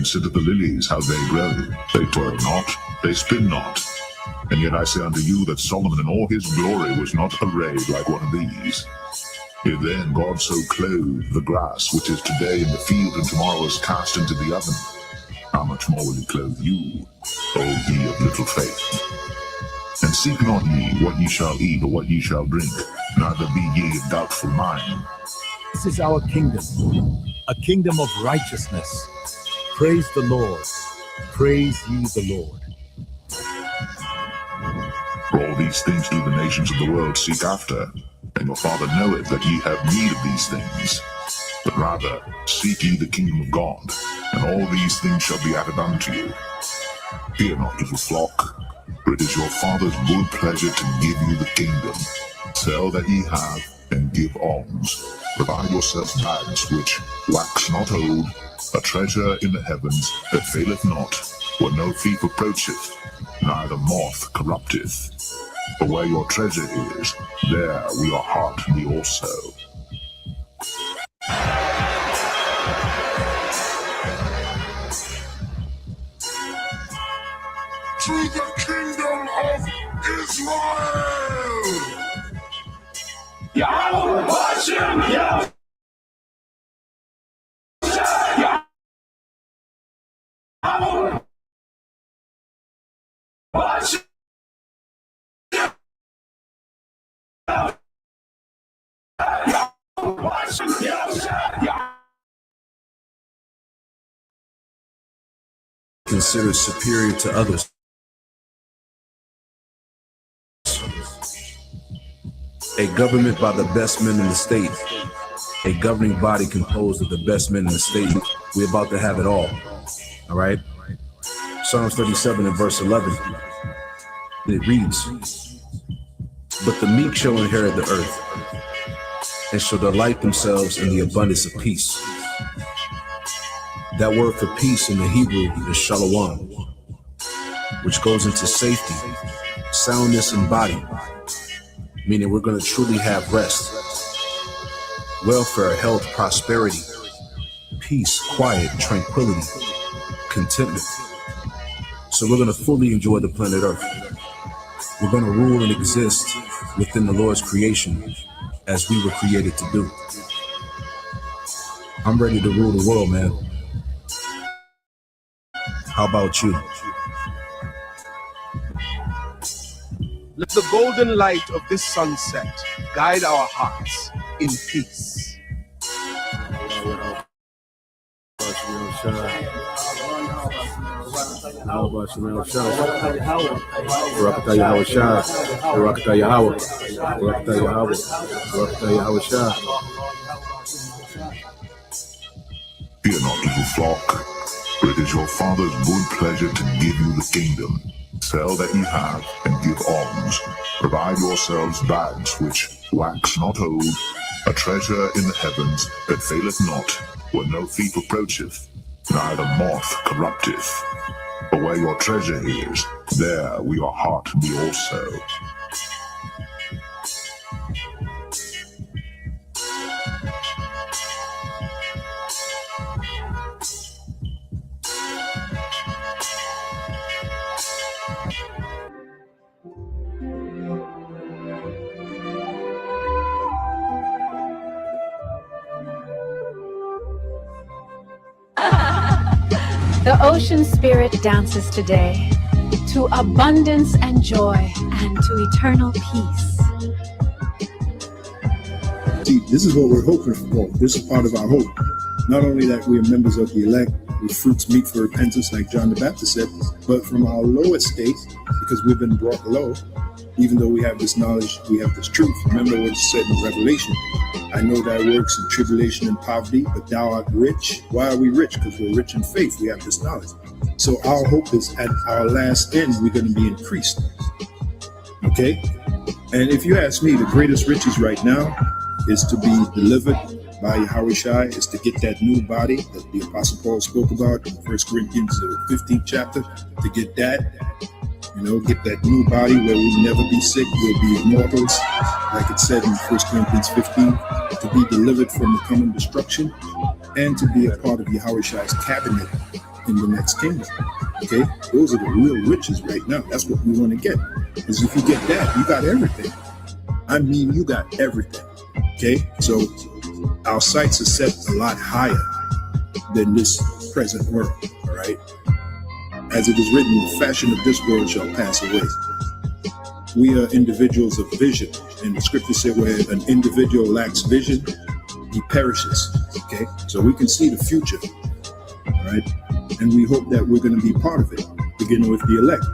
consider the lilies, how they grow. They toil not, they spin not. And yet I say unto you that Solomon in all his glory was not arrayed like one of these. If then God so clothed the grass, which is today in the field and tomorrow is cast into the oven, how much more will he clothe you, O ye of little faith? And seek not ye what ye shall eat or what ye shall drink, neither be ye of doubtful mind. This is our kingdom, a kingdom of righteousness. Praise the Lord. Praise ye the Lord. For all these things do the nations of the world seek after, and your Father knoweth that ye have need of these things. But rather seek ye the kingdom of God, and all these things shall be added unto you. Fear not, little flock, for it is your Father's good pleasure to give you the kingdom. Sell that ye have, and give alms. Provide yourselves bags which wax not old, a treasure in the heavens that faileth not, where no thief approacheth, neither moth corrupteth. For where your treasure is, there will your heart be also. To the kingdom of Israel! Yahweh, watch him! Yahweh! Yahweh! Watch him! Considered superior to others. A government by the best men in the state. A governing body composed of the best men in the state. We're about to have it all. All right? Psalms 37 and verse 11. It reads, "But the meek shall inherit the earth, and shall delight themselves in the abundance of peace." That word for peace in the Hebrew is shalom, which goes into safety, soundness in body, meaning we're going to truly have rest, welfare, health, prosperity, peace, quiet, tranquility, contentment. So we're going to fully enjoy the planet Earth. We're going to rule and exist within the Lord's creation as we were created to do. I'm ready to rule the world, man. How about you? Let the golden light of this sunset guide our hearts in peace. Fear not, little flock, for it is your Father's good pleasure to give you the kingdom. Sell that ye have, and give alms. Provide yourselves bags which wax not old, a treasure in the heavens that faileth not, where no thief approacheth, neither moth corrupteth. For where your treasure is, there will your heart be also. The ocean spirit dances today to abundance and joy and to eternal peace. See, this is what we're hoping for. This is part of our hope. Not only that we are members of the elect, with fruits meet for repentance, like John the Baptist said, but from our low estate, because we've been brought low, even though we have this knowledge, we have this truth. Remember what it said in Revelation. I know thy works in tribulation and poverty, but thou art rich. Why are we rich? Because we're rich in faith. We have this knowledge. So our hope is at our last end, we're going to be increased. Okay? And if you ask me, the greatest riches right now is to be delivered by Yahweh Shai, is to get that new body that the Apostle Paul spoke about in 1 Corinthians 15th chapter, to get that, get that new body where we'll never be sick, we'll be immortals, like it said in 1 Corinthians 15, to be delivered from the coming destruction, and to be a part of Yahweh Shai's cabinet in the next kingdom. Okay, those are the real riches right now. That's what we want to get. Because if you get that, you got everything. I mean, you got everything. Okay, so our sights are set a lot higher than this present world. All right, as it is written, the fashion of this world shall pass away. We are individuals of vision, and the scripture said, where an individual lacks vision, he perishes. Okay, so we can see the future. All right, and we hope that we're going to be part of it, beginning with the elect.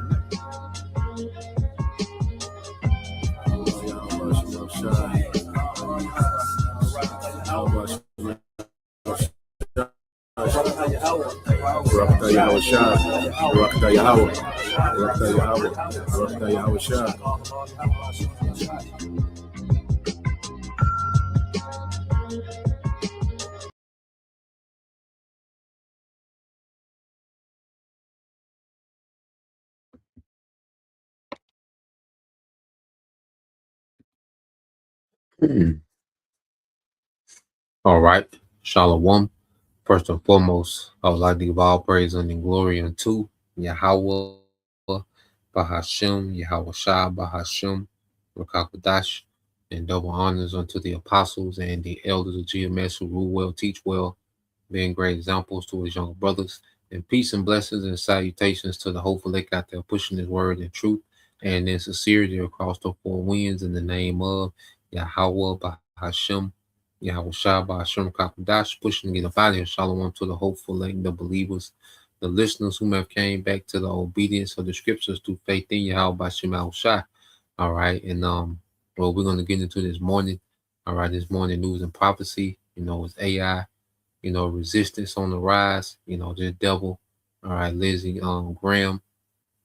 All right. Shalom. First and foremost, I would like to give all praise and glory unto Yahweh, Bahashem, Yahweh Shah, Bahashem, Rakakadash, and double honors unto the apostles and the elders of GMS who rule well, teach well, being great examples to his younger brothers. And peace and blessings and salutations to the hopeful elect out there pushing his word in truth and in sincerity across the four winds in the name of Yahweh, Bahashem, Yahweh Shah, Bahashem, Kakadash, pushing to get up out of here. Shalom to the hopeful elect, the believers, the listeners who have came back to the obedience of the scriptures through faith in Yahweh, Bahashem, Yahweh Shah. All right. And well, we're going to get into this morning. All right, this morning news and prophecy, it's AI, resistance on the rise, the devil, all right, Lindsey Graham,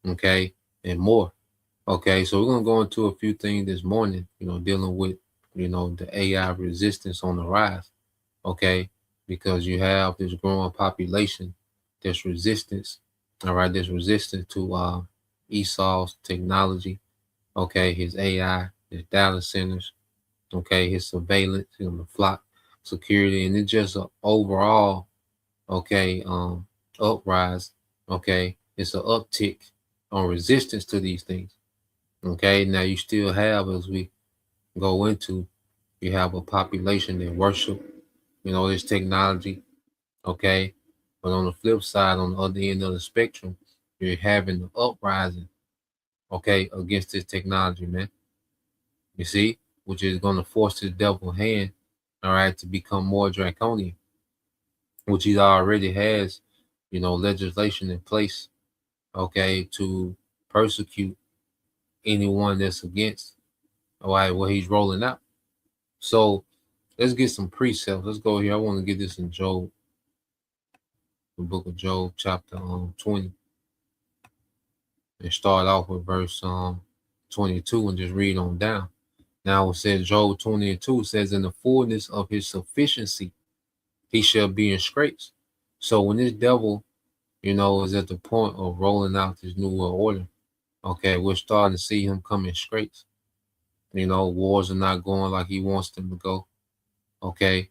okay, and more. Okay, so we're gonna go into a few things this morning, dealing with, the AI resistance on the rise, okay, because you have this growing population, there's resistance, all right, there's resistance to Esau's technology, okay, his AI, his data centers, okay, his surveillance, the flock security, and it's just an overall, okay, uprise, okay, it's an uptick on resistance to these things. Okay, now you still have, as we go into, you have a population that worship, this technology, okay, but on the flip side, on the other end of the spectrum, you're having the uprising, okay, against this technology, man. You see, which is going to force the devil's hand, all right, to become more draconian, which he already has, legislation in place, okay, to persecute anyone that's against, all right, what he's rolling out. So let's get some precepts. Let's go here. I want to get this in Job, the book of Job, chapter 20, and start off with verse 22 and just read on down. Now it says, Job 20:2 says, in the fullness of his sufficiency, he shall be in straits. So when this devil, is at the point of rolling out this new world order, okay, we're starting to see him come in straits. Wars are not going like he wants them to go. Okay,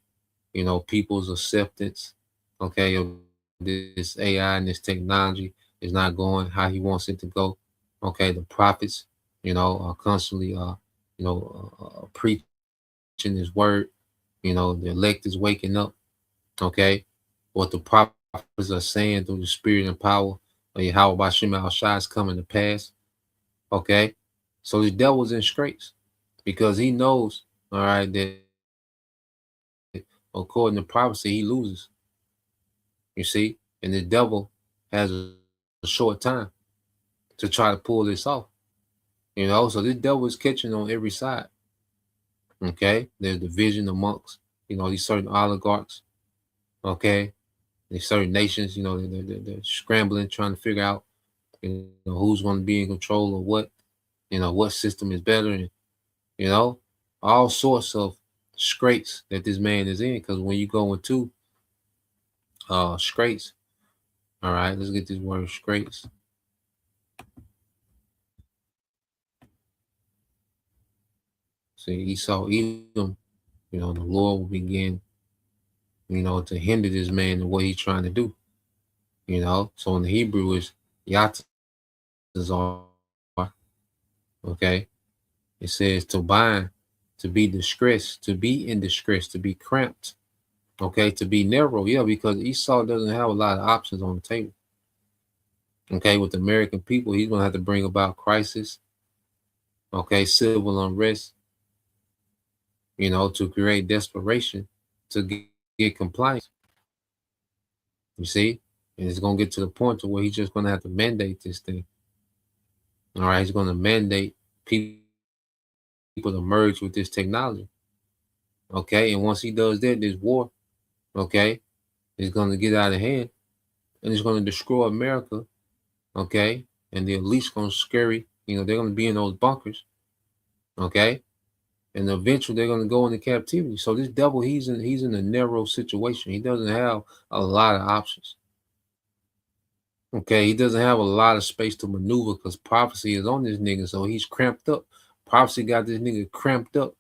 people's acceptance, okay, of this AI and this technology is not going how he wants it to go. Okay, the prophets, are constantly, preaching his word. The elect is waking up. Okay, what the prophets are saying through the spirit and power of Yahweh Bashem Al Shai is coming to pass. Okay, so the devil's in straits because he knows, all right, that according to prophecy, he loses. You see, and the devil has a short time to try to pull this off. So this devil is catching on every side. Okay, there's division amongst, these certain oligarchs. Okay, these certain nations, they're scrambling, trying to figure out, who's going to be in control of what, what system is better, and all sorts of scrapes that this man is in. Because when you go into scrapes, all right, let's get this word scrapes. See, Esau, Edom, the Lord will begin, to hinder this man in what he's trying to do. You know, so in the Hebrew is Yatazar. Okay. It says to bind, to be distressed, to be in distress, to be cramped. Okay, to be narrow. Yeah, because Esau doesn't have a lot of options on the table. Okay, with the American people, he's gonna have to bring about crisis. Okay, civil unrest. You know, to create desperation, to get compliance. You see, and it's gonna get to the point to where he's just gonna have to mandate this thing. All right, he's gonna mandate people to merge with this technology. Okay, and once he does that, this war, okay, is gonna get out of hand, and it's gonna destroy America. Okay, and the elite's gonna scary. You know, they're gonna be in those bunkers. Okay, and eventually they're gonna go into captivity. So this devil, he's in a narrow situation. He doesn't have a lot of options. Okay, he doesn't have a lot of space to maneuver because prophecy is on this nigga, so he's cramped up. Prophecy got this nigga cramped up.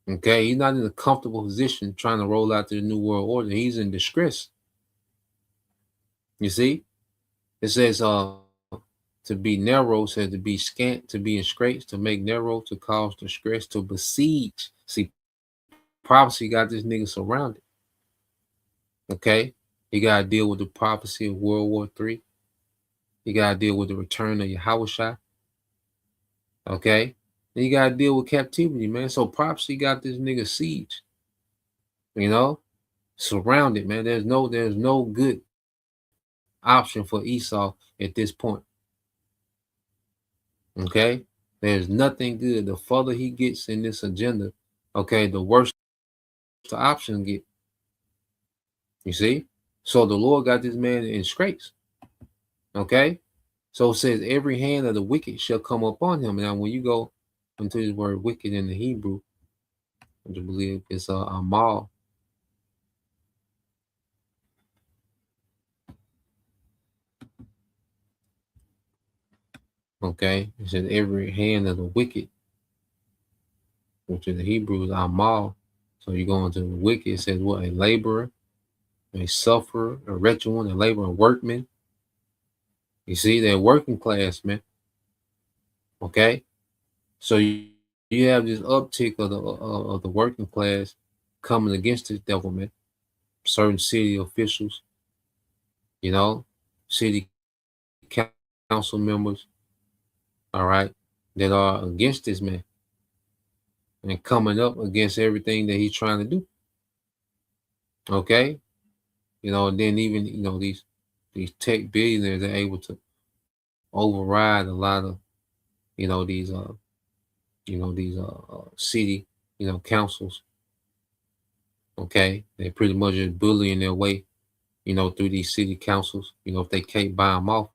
Okay, he's not in a comfortable position trying to roll out the new world order. He's in distress. You see, it says to be narrow, says to be scant, to be in straits, to make narrow, to cause distress, to besiege. See, prophecy got this nigga surrounded. Okay, you gotta deal with the prophecy of World War III. You gotta deal with the return of Yahushua. Okay, and you gotta deal with captivity, man. So prophecy got this nigga siege. You know, surrounded, man. There's no good option for Esau at this point. Okay, there's nothing good. The further he gets in this agenda, okay, the worse the options get. You see, so the Lord got this man in scrapes. Okay, so it says every hand of the wicked shall come upon him. Now, when you go into this word wicked in the Hebrew, I believe it's a amal. Okay, it says every hand of the wicked, which in the Hebrew is amal. So you go into the wicked, it says what? A laborer, a sufferer, a wretched one, a laborer, a workman. You see, they're working class, man. Okay, so you have this uptick of the working class coming against this devil, man. Certain city officials, you know, city council members, all right, that are against this man and coming up against everything that he's trying to do. Okay, you know, and then even these tech billionaires are able to override a lot of these city councils. Okay, they pretty much just bullying their way through these city councils. If they can't buy them off,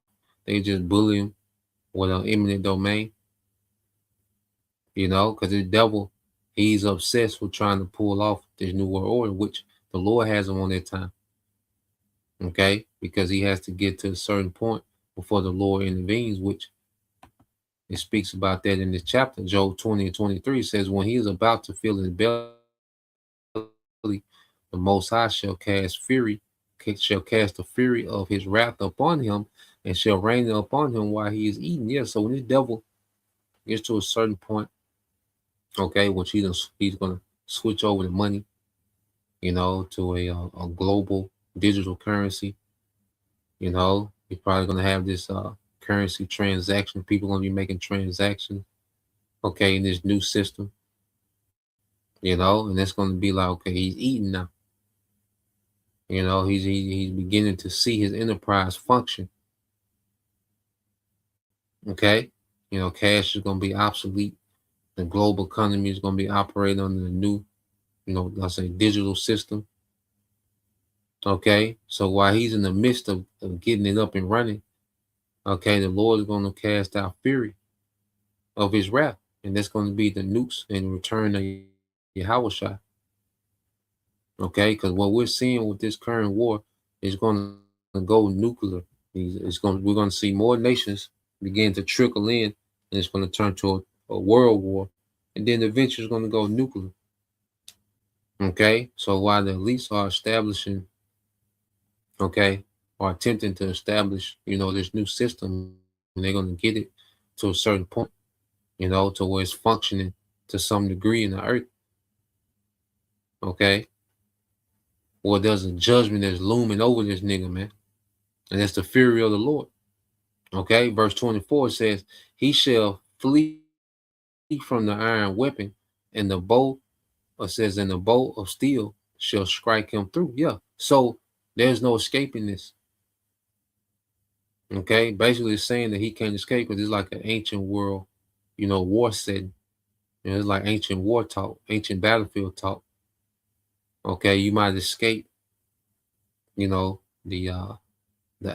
they just bully them with an eminent domain. Because the devil, he's obsessed with trying to pull off this new world order, which the Lord has him on that time. Okay, because he has to get to a certain point before the Lord intervenes, which it speaks about that in this chapter. Job 20 and 23 says, when he is about to fill his belly, the Most High shall cast the fury of his wrath upon him, and shall rain upon him while he is eating. Yeah, so when this devil gets to a certain point, okay, which he's going to switch over the money, to a global digital currency. He's probably going to have this currency transaction. People going to be making transactions, okay, in this new system, and it's going to be like, okay, he's eating now. He's beginning to see his enterprise function. Okay, cash is going to be obsolete. The global economy is going to be operating under the new, let's say, digital system. Okay, so while he's in the midst of getting it up and running, okay, the Lord is going to cast out fury of his wrath, and that's going to be the nukes and return of Yahushua. Okay, because what we're seeing with this current war is going to go nuclear. We're going to see more nations begin to trickle in, and it's going to turn to a world war, and then eventually it's going to go nuclear. Okay, so while the elites are establishing okay, are attempting to establish, this new system, and they're going to get it to a certain point, to where it's functioning to some degree in the earth, okay? Or there's a judgment that's looming over this nigga, man. And that's the fury of the Lord. Okay, verse 24 says, he shall flee from the iron weapon, and the bow, or says, and the bow of steel shall strike him through. Yeah. So there's no escaping this. Okay, basically it's saying that he can't escape because it's like an ancient world, war setting. It's like ancient war talk, ancient battlefield talk. Okay, you might escape, the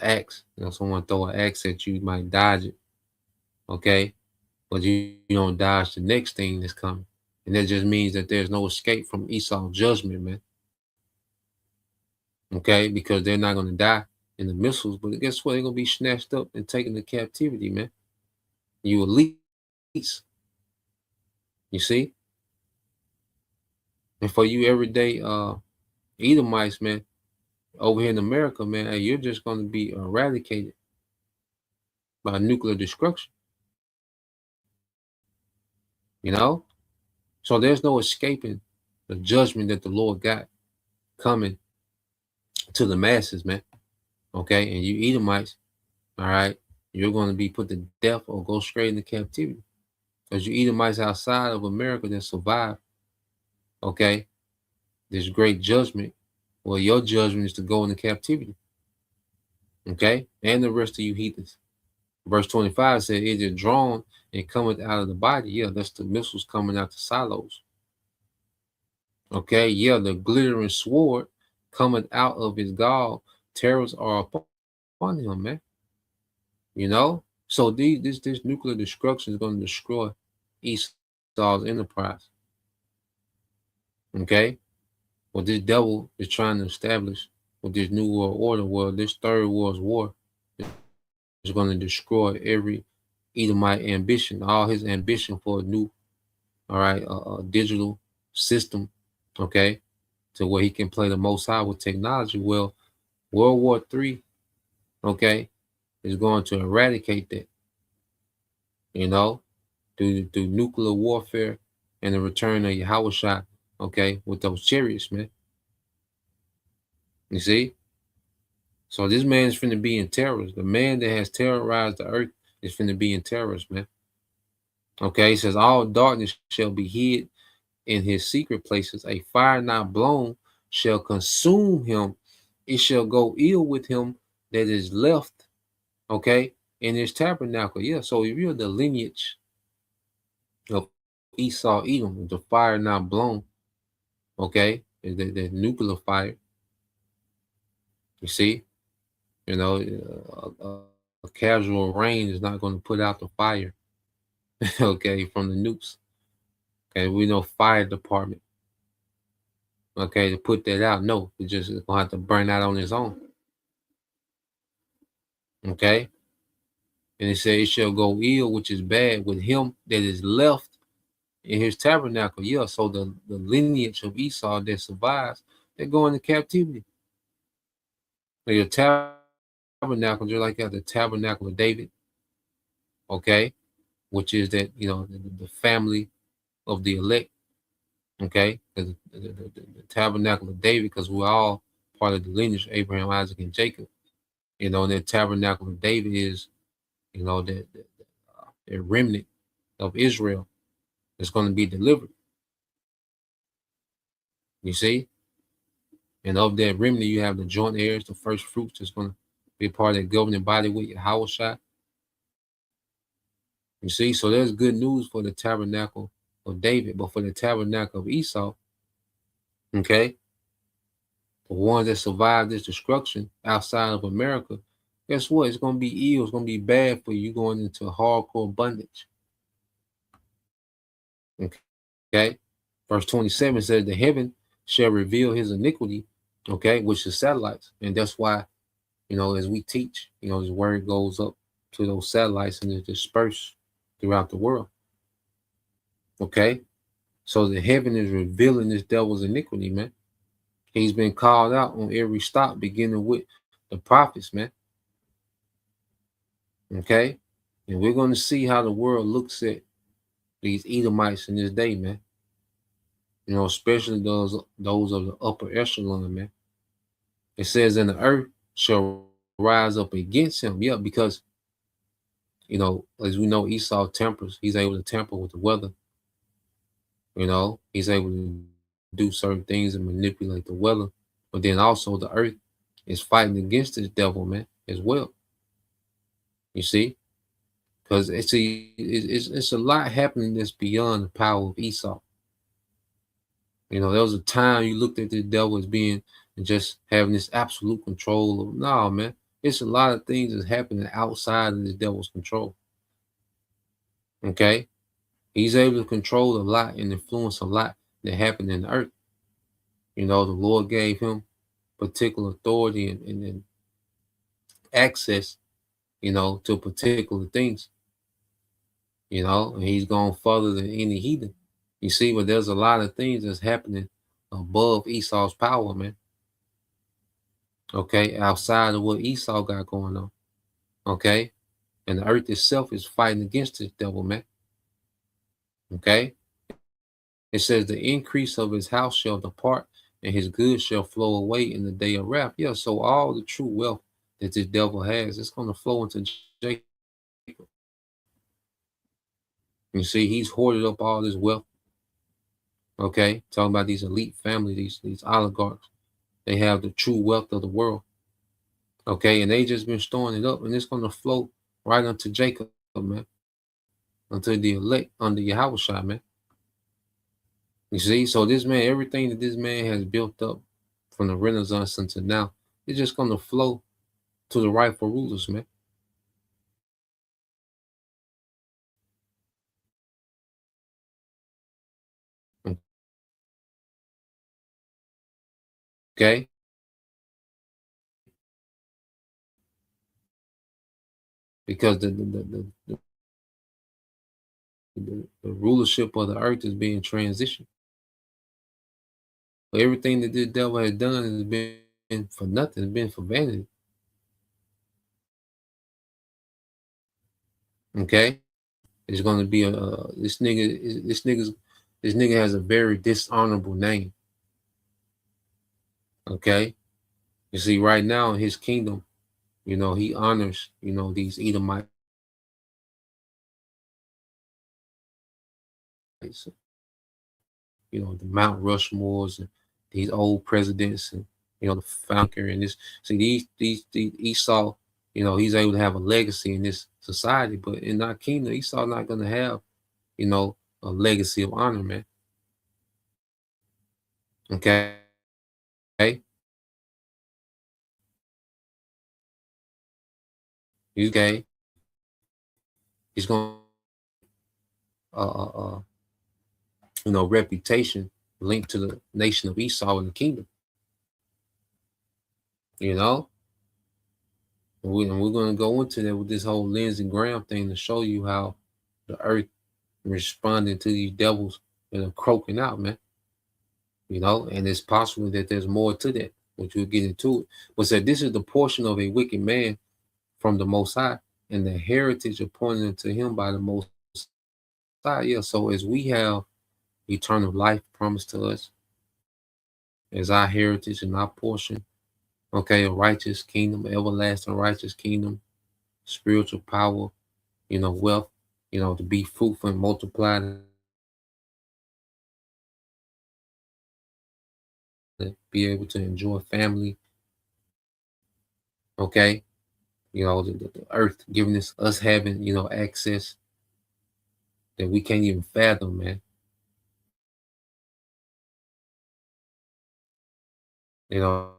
axe. Someone throw an axe at you, you might dodge it. Okay, but you don't dodge the next thing that's coming. And that just means that there's no escape from Esau's judgment, man. Okay, because they're not going to die in the missiles, but guess what? They're going to be snatched up and taken to captivity, man. You elites. You see? And for you everyday Edomites, man, over here in America, man, hey, you're just going to be eradicated by nuclear destruction. So there's no escaping the judgment that the Lord got coming to the masses, man. Okay, and you Edomites, all right, you're going to be put to death or go straight into captivity. Because you Edomites outside of America that survive, okay, this great judgment, well, your judgment is to go into captivity. Okay, and the rest of you heathens. Verse 25 said, it is drawn and cometh out of the body. Yeah, that's the missiles coming out the silos. Okay, yeah, the glittering sword cometh out of his gall. Terrors are upon him, man. So this nuclear destruction is going to destroy Esau's enterprise. Okay, what this devil is trying to establish with this new world order, well, this third world war is going to destroy every Edomite ambition, all his ambition for a new, all right, digital system, okay, to where he can play the most high with technology. Well, World War III, okay, is going to eradicate that, through nuclear warfare and the return of Yahushua, okay, with those chariots, man. You see? So this man's finna be in terrors. The man that has terrorized the earth is finna be in terrors, man. Okay, it says, all darkness shall be hid in his secret places. A fire not blown shall consume him. It shall go ill with him that is left, okay, in his tabernacle. Yeah, so if you're the lineage of Esau, Edom, the fire not blown, okay, the nuclear fire. You see, a casual rain is not going to put out the fire, okay, from the nukes. Okay, we know fire department, okay, to put that out. No, it's just going to have to burn out on its own. Okay, and it says it shall go ill, which is bad, with him that is left in his tabernacle. Yeah, so the lineage of Esau that survives, they're going to captivity. So your tabernacle, just like the tabernacle of David, okay, which is that, the family of the elect, okay, the tabernacle of David, because we're all part of the lineage of Abraham, Isaac, and Jacob. And the tabernacle of David is, the remnant of Israel that's going to be delivered. You see? And of that remnant, you have the joint heirs, the first fruits that's going to be part of the governing body with Yahushua. You see? So there's good news for the tabernacle of David, but for the tabernacle of Esau, okay, the ones that survived this destruction outside of America, guess what? It's going to be ill. It's going to be bad for you going into hardcore bondage. Okay. Verse 27 says, the heaven shall reveal his iniquity, okay, which is satellites. And that's why, as we teach, his word goes up to those satellites and is dispersed throughout the world. Okay. So the heaven is revealing this devil's iniquity, man. He's been called out on every stop, beginning with the prophets, man. Okay? And we're going to see how the world looks at these Edomites in this day, man. You know, especially those of the upper echelon, man. It says, "And the earth shall rise up against him." Yeah, because you know, as we know, Esau tempers. He's able to tamper with the weather. You know, he's able to do certain things and manipulate the weather. But then also the earth is fighting against this devil, man, as well. You see, because it's a lot happening that's beyond the power of Esau. You know, there was a time you looked at the devil as being just having this absolute control of. No, man, it's a lot of things that's happening outside of the devil's control. Okay, he's able to control a lot and influence a lot that happened in the earth. You know, the Lord gave him particular authority and access, you know, to particular things. You know, and he's gone further than any heathen. You see, but there's a lot of things that's happening above Esau's power, man. Okay, outside of what Esau got going on. Okay, and the earth itself is fighting against this devil, man. Okay, it says the increase of his house shall depart, and his goods shall flow away in the day of wrath. Yeah, so all the true wealth that this devil has, it's going to flow into Jacob. You see, he's hoarded up all this wealth. Okay, talking about these elite families, these oligarchs. They have the true wealth of the world. Okay, and they just been storing it up, and it's going to flow right unto Jacob, man, unto the elect under Yahweh, man. You see, so this man, everything that this man has built up from the Renaissance until now, it's just going to flow to the rightful rulers, man. Okay, because the rulership of the earth is being transitioned. Everything that this devil has done has been for nothing. It's been for vanity. Okay, it's going to be a this nigga. This nigga has a very dishonorable name. Okay, you see, right now in his kingdom, you know, he honors, you know, these Edomites. You know, the Mount Rushmores and these old presidents and you know the founder and this. See these Esau, you know, he's able to have a legacy in this society, but in our kingdom, Esau not going to have, you know, a legacy of honor, man. Okay, he's gay. He's going, uh, uh, uh, you know, reputation linked to the nation of Esau in the kingdom. You know, and we're going to go into that with this whole Lindsey Graham thing to show you how the earth responding to these devils that are croaking out, man. You know, and it's possible that there's more to that, which we'll get into it. But said this is the portion of a wicked man from the Most High, and the heritage appointed to him by the Most High. Yeah, so as we have eternal life promised to us as our heritage and our portion, okay, a righteous kingdom, everlasting righteous kingdom, spiritual power, you know, wealth, you know, to be fruitful and multiply, to be able to enjoy family, okay, you know, the earth giving us having, you know, access that we can't even fathom, man. You know,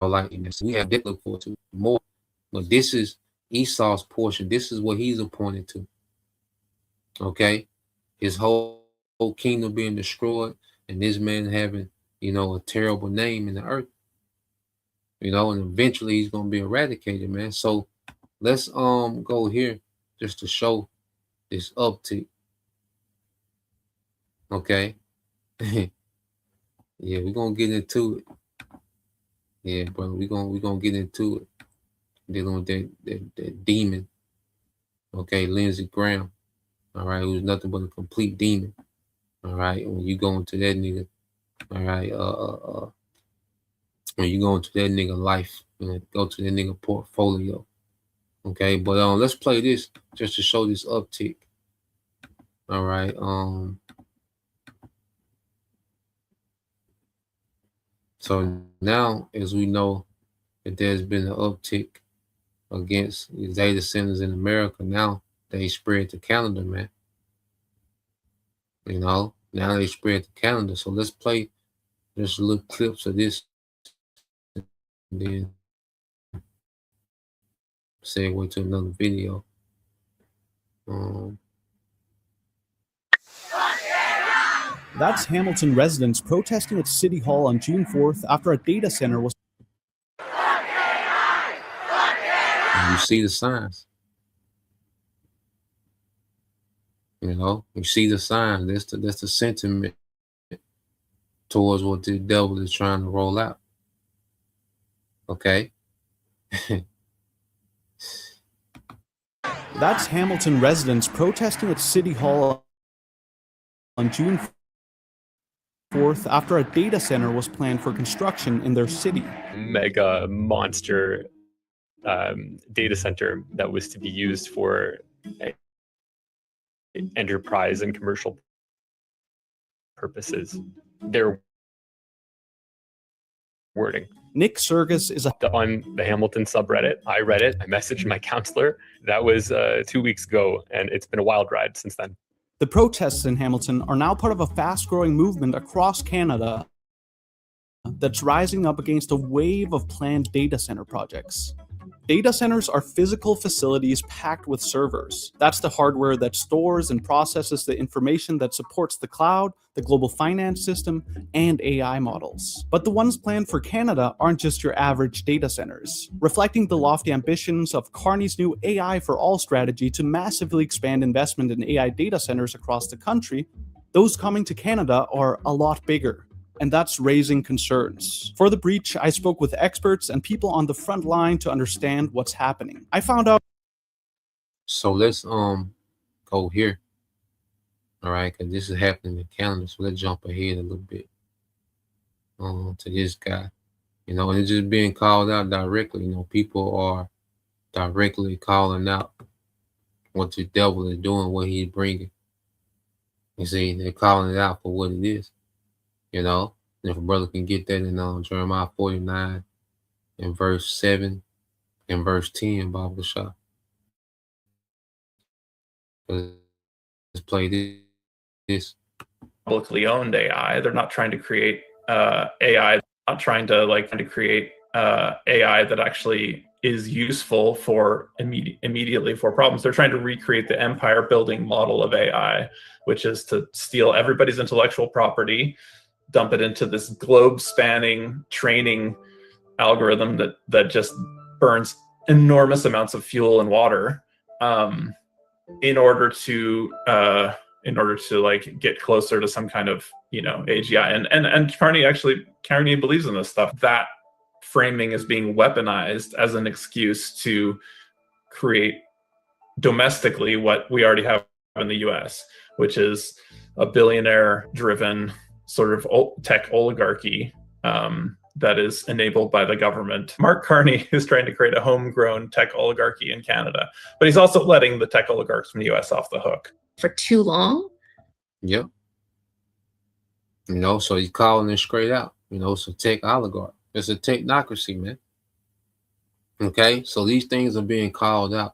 like we have that look forward to more, but this is Esau's portion. This is what he's appointed to. Okay, his whole kingdom being destroyed, and this man having, you know, a terrible name in the earth. You know, and eventually he's gonna be eradicated, man. So let's go here just to show this uptick. Okay. Yeah, we're gonna get into it. Yeah, brother, we gonna get into it. Dealing with that demon. Okay, Lindsey Graham. All right, who's nothing but a complete demon. All right, when you go into that nigga, all right, when you go into that nigga life, go to that nigga portfolio. Okay, but let's play this just to show this uptick. All right, so now as we know that there's been an uptick against the data centers in America, now they spread to Canada, man. Now they spread to Canada. So let's play just little clips of this and then segue to another video. That's Hamilton residents protesting at City Hall on June 4th after a data center was. You see the signs. You see the signs. That's the sentiment towards what the devil is trying to roll out. Okay. That's Hamilton residents protesting at City Hall on June 4th after a data center was planned for construction in their city. Mega monster data center that was to be used for enterprise and commercial purposes. Their wording. Nick Sergis is on the Hamilton subreddit. I read it. I messaged my counselor. That was 2 weeks ago, and it's been a wild ride since then. The protests in Hamilton are now part of a fast-growing movement across Canada that's rising up against a wave of planned data center projects. Data centers are physical facilities packed with servers. That's the hardware that stores and processes the information that supports the cloud, the global finance system, and AI models. But the ones planned for Canada aren't just your average data centers. Reflecting the lofty ambitions of Carney's new AI for All strategy to massively expand investment in AI data centers across the country, those coming to Canada are a lot bigger. And that's raising concerns. For The Breach, I spoke with experts and people on the front line to understand what's happening. I found out. So let's go here. All right, because this is happening in Canada. So let's jump ahead a little bit to this guy. And it's just being called out directly. People are directly calling out what the devil is doing, what he's bringing. You see, they're calling it out for what it is. And if a brother can get that in Jeremiah 49 and verse 7 and verse 10, Bible Shah. Let's play this. Publicly owned AI. They're not trying to create AI. Not trying to create AI that actually is useful for immediately for problems. They're trying to recreate the empire building model of AI, which is to steal everybody's intellectual property, dump it into this globe-spanning training algorithm that just burns enormous amounts of fuel and water in order to get closer to some kind of AGI. And Carney believes in this stuff. That framing is being weaponized as an excuse to create domestically what we already have in the US, which is a billionaire-driven sort of tech oligarchy that is enabled by the government. Mark Carney is trying to create a homegrown tech oligarchy in Canada, but he's also letting the tech oligarchs from the US off the hook. For too long? Yep. So he's calling it straight out. So tech oligarch. It's a technocracy, man. Okay? So these things are being called out.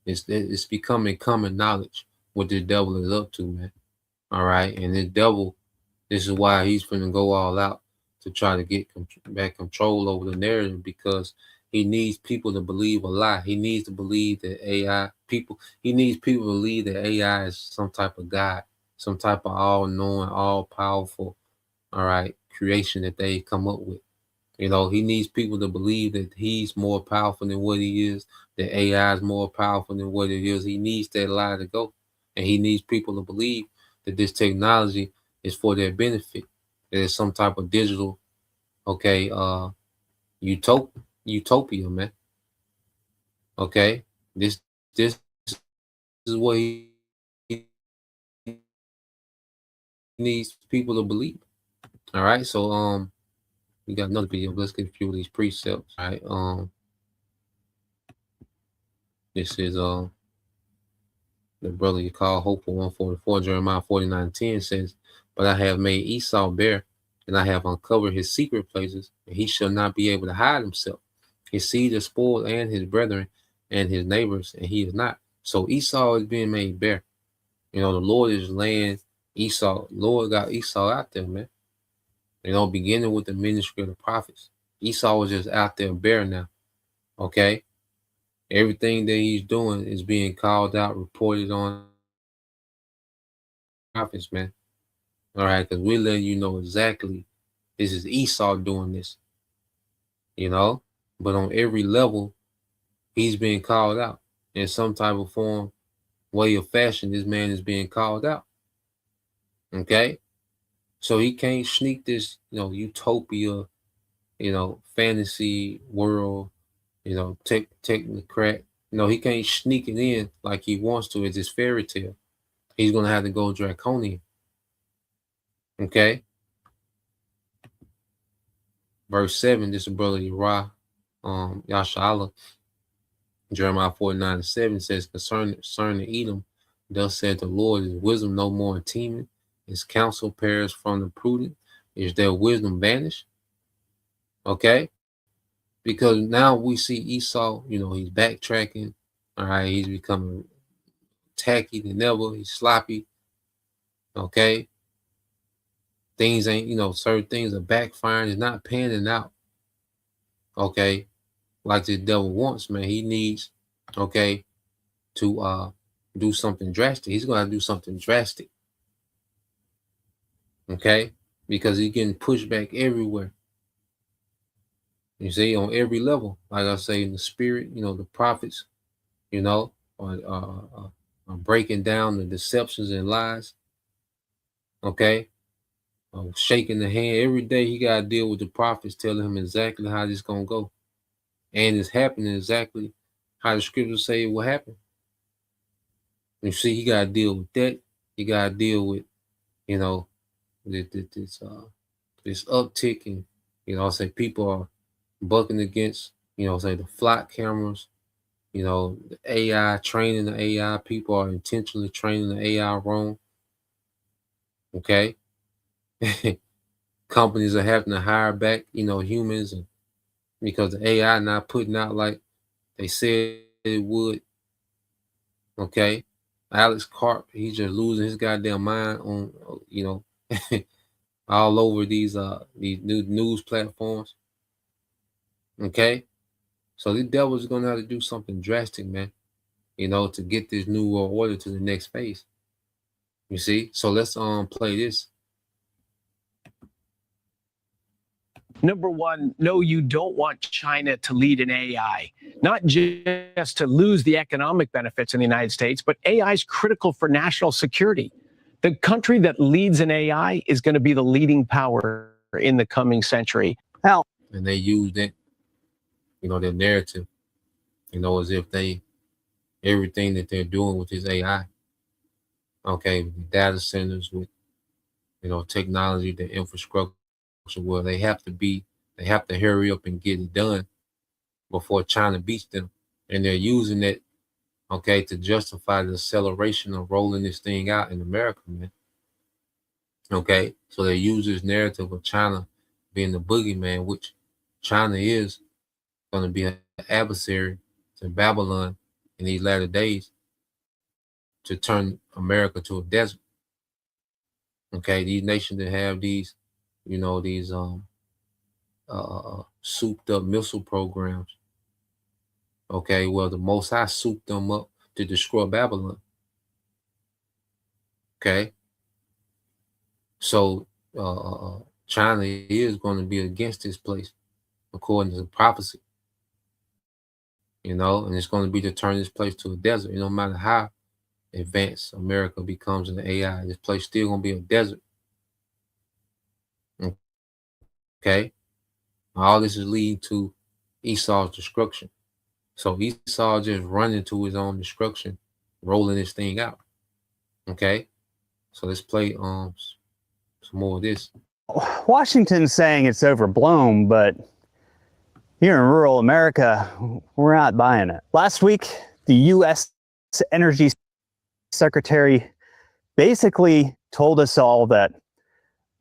It's becoming common knowledge what the devil is up to, man. All right? And the devil, this is why he's going to go all out to try to get back control over the narrative, because he needs people to believe a lie. He needs to believe that he needs people to believe that AI is some type of God, some type of all-knowing, all-powerful, all right, creation that they come up with. He needs people to believe that he's more powerful than what he is, that AI is more powerful than what it is. He needs that lie to go. And he needs people to believe that this technology is for their benefit. That it's some type of digital, Utopia, man. Okay, this is what he needs people to believe. All right, so we got another video. Let's get a few of these precepts. All right, this is the brother you call Hopeful 144, Jeremiah 49:10 says, "But I have made Esau bare, and I have uncovered his secret places, and he shall not be able to hide himself. His seed is spoiled, and his brethren and his neighbors, and he is not." So Esau is being made bare. You know, the Lord is laying Esau. Lord got Esau out there, man. You know, beginning with the ministry of the prophets. Esau was just out there bare now. Okay. Everything that he's doing is being called out, reported on prophets, man. All right, because we're letting you know exactly this is Esau doing this, you know. But on every level, he's being called out in some type of form, way of fashion. This man is being called out. Okay. So he can't sneak this, you know, utopia, you know, fantasy world, you know, technocrat. No, he can't sneak it in like he wants to. It's this fairy tale. He's gonna have to go draconian. Okay. Verse 7, this is brother Uriah, Yashala, Jeremiah 49:7 says, concerning Edom, thus said the Lord, is wisdom no more in Teman? Is counsel perished from the prudent? Is their wisdom vanished? Okay. Because now we see Esau, you know, he's backtracking. All right, he's becoming tacky than ever. He's sloppy. Okay. Things ain't, you know, certain things are backfiring. It's not panning out. Okay. Like the devil wants, man. He needs, okay, to do something drastic. He's gonna have to do something drastic. Okay. Because he's getting pushed back everywhere. You see, on every level, like I say, in the spirit, you know, the prophets, you know, are breaking down the deceptions and lies. Okay. Shaking the hand every day. He got to deal with the prophets telling him exactly how this going to go. And it's happening exactly how the scriptures say it will happen. You see, he got to deal with that. He got to deal with, you know, this uptick in, you know, say people are bucking against, you know, say the flock cameras, you know, the AI, training the AI. People are intentionally training the AI wrong. Okay. Companies are having to hire back, you know, humans, and because the AI not putting out like they said it would. Okay. Alex Karp, he's just losing his goddamn mind on, you know, all over these new news platforms. Okay. So the devil's gonna have to do something drastic, man, you know, to get this new world order to the next phase. You see? So let's play this. Number one, no, you don't want China to lead in AI, not just to lose the economic benefits in the United States, but AI is critical for national security. The country that leads in AI is going to be the leading power in the coming century. Hell. And they use that, you know, their narrative, you know, as if everything that they're doing with this AI, okay, with the data centers, with, you know, technology, the infrastructure, where they have to hurry up and get it done before China beats them. And they're using it, okay, to justify the acceleration of rolling this thing out in America, man. Okay, so they use this narrative of China being the boogeyman, which China is going to be an adversary to Babylon in these latter days to turn America to a desert. Okay, these nations that have these, you know, these souped up missile programs. Okay, well, the Most High souped them up to destroy Babylon. Okay, so China is going to be against this place, according to the prophecy. You know, and it's going to be to turn this place to a desert. No matter how advanced America becomes in the AI, this place still going to be a desert. Okay. All this is leading to Esau's destruction. So Esau just running to his own destruction, rolling this thing out. Okay, so let's play some more of this. Washington's saying it's overblown, but here in rural America, we're not buying it. Last week, the U.S. Energy Secretary basically told us all that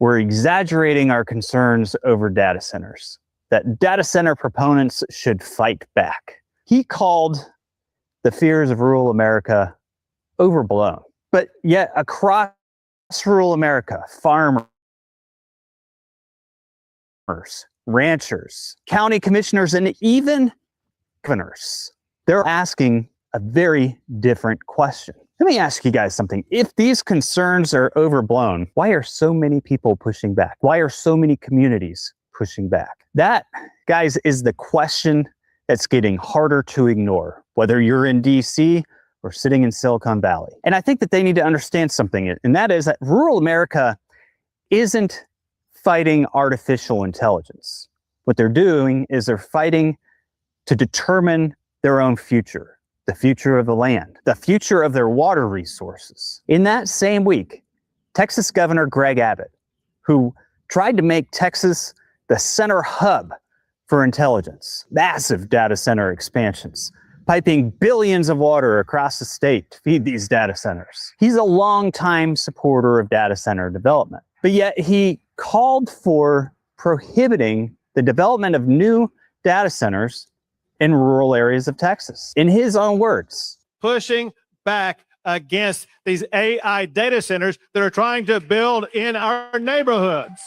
we're exaggerating our concerns over data centers, that data center proponents should fight back. He called the fears of rural America overblown. But yet, across rural America, farmers, ranchers, county commissioners, and even governors, they're asking a very different question. Let me ask you guys something. If these concerns are overblown, why are so many people pushing back? Why are so many communities pushing back? That, guys, is the question that's getting harder to ignore, whether you're in DC or sitting in Silicon Valley. And I think that they need to understand something, and that is that rural America isn't fighting artificial intelligence. What they're doing is they're fighting to determine their own future, the future of the land, the future of their water resources. In that same week, Texas Governor Greg Abbott, who tried to make Texas the center hub for intelligence, massive data center expansions, piping billions of water across the state to feed these data centers. He's a longtime supporter of data center development, but yet he called for prohibiting the development of new data centers in rural areas of Texas. In his own words, pushing back against these AI data centers that are trying to build in our neighborhoods.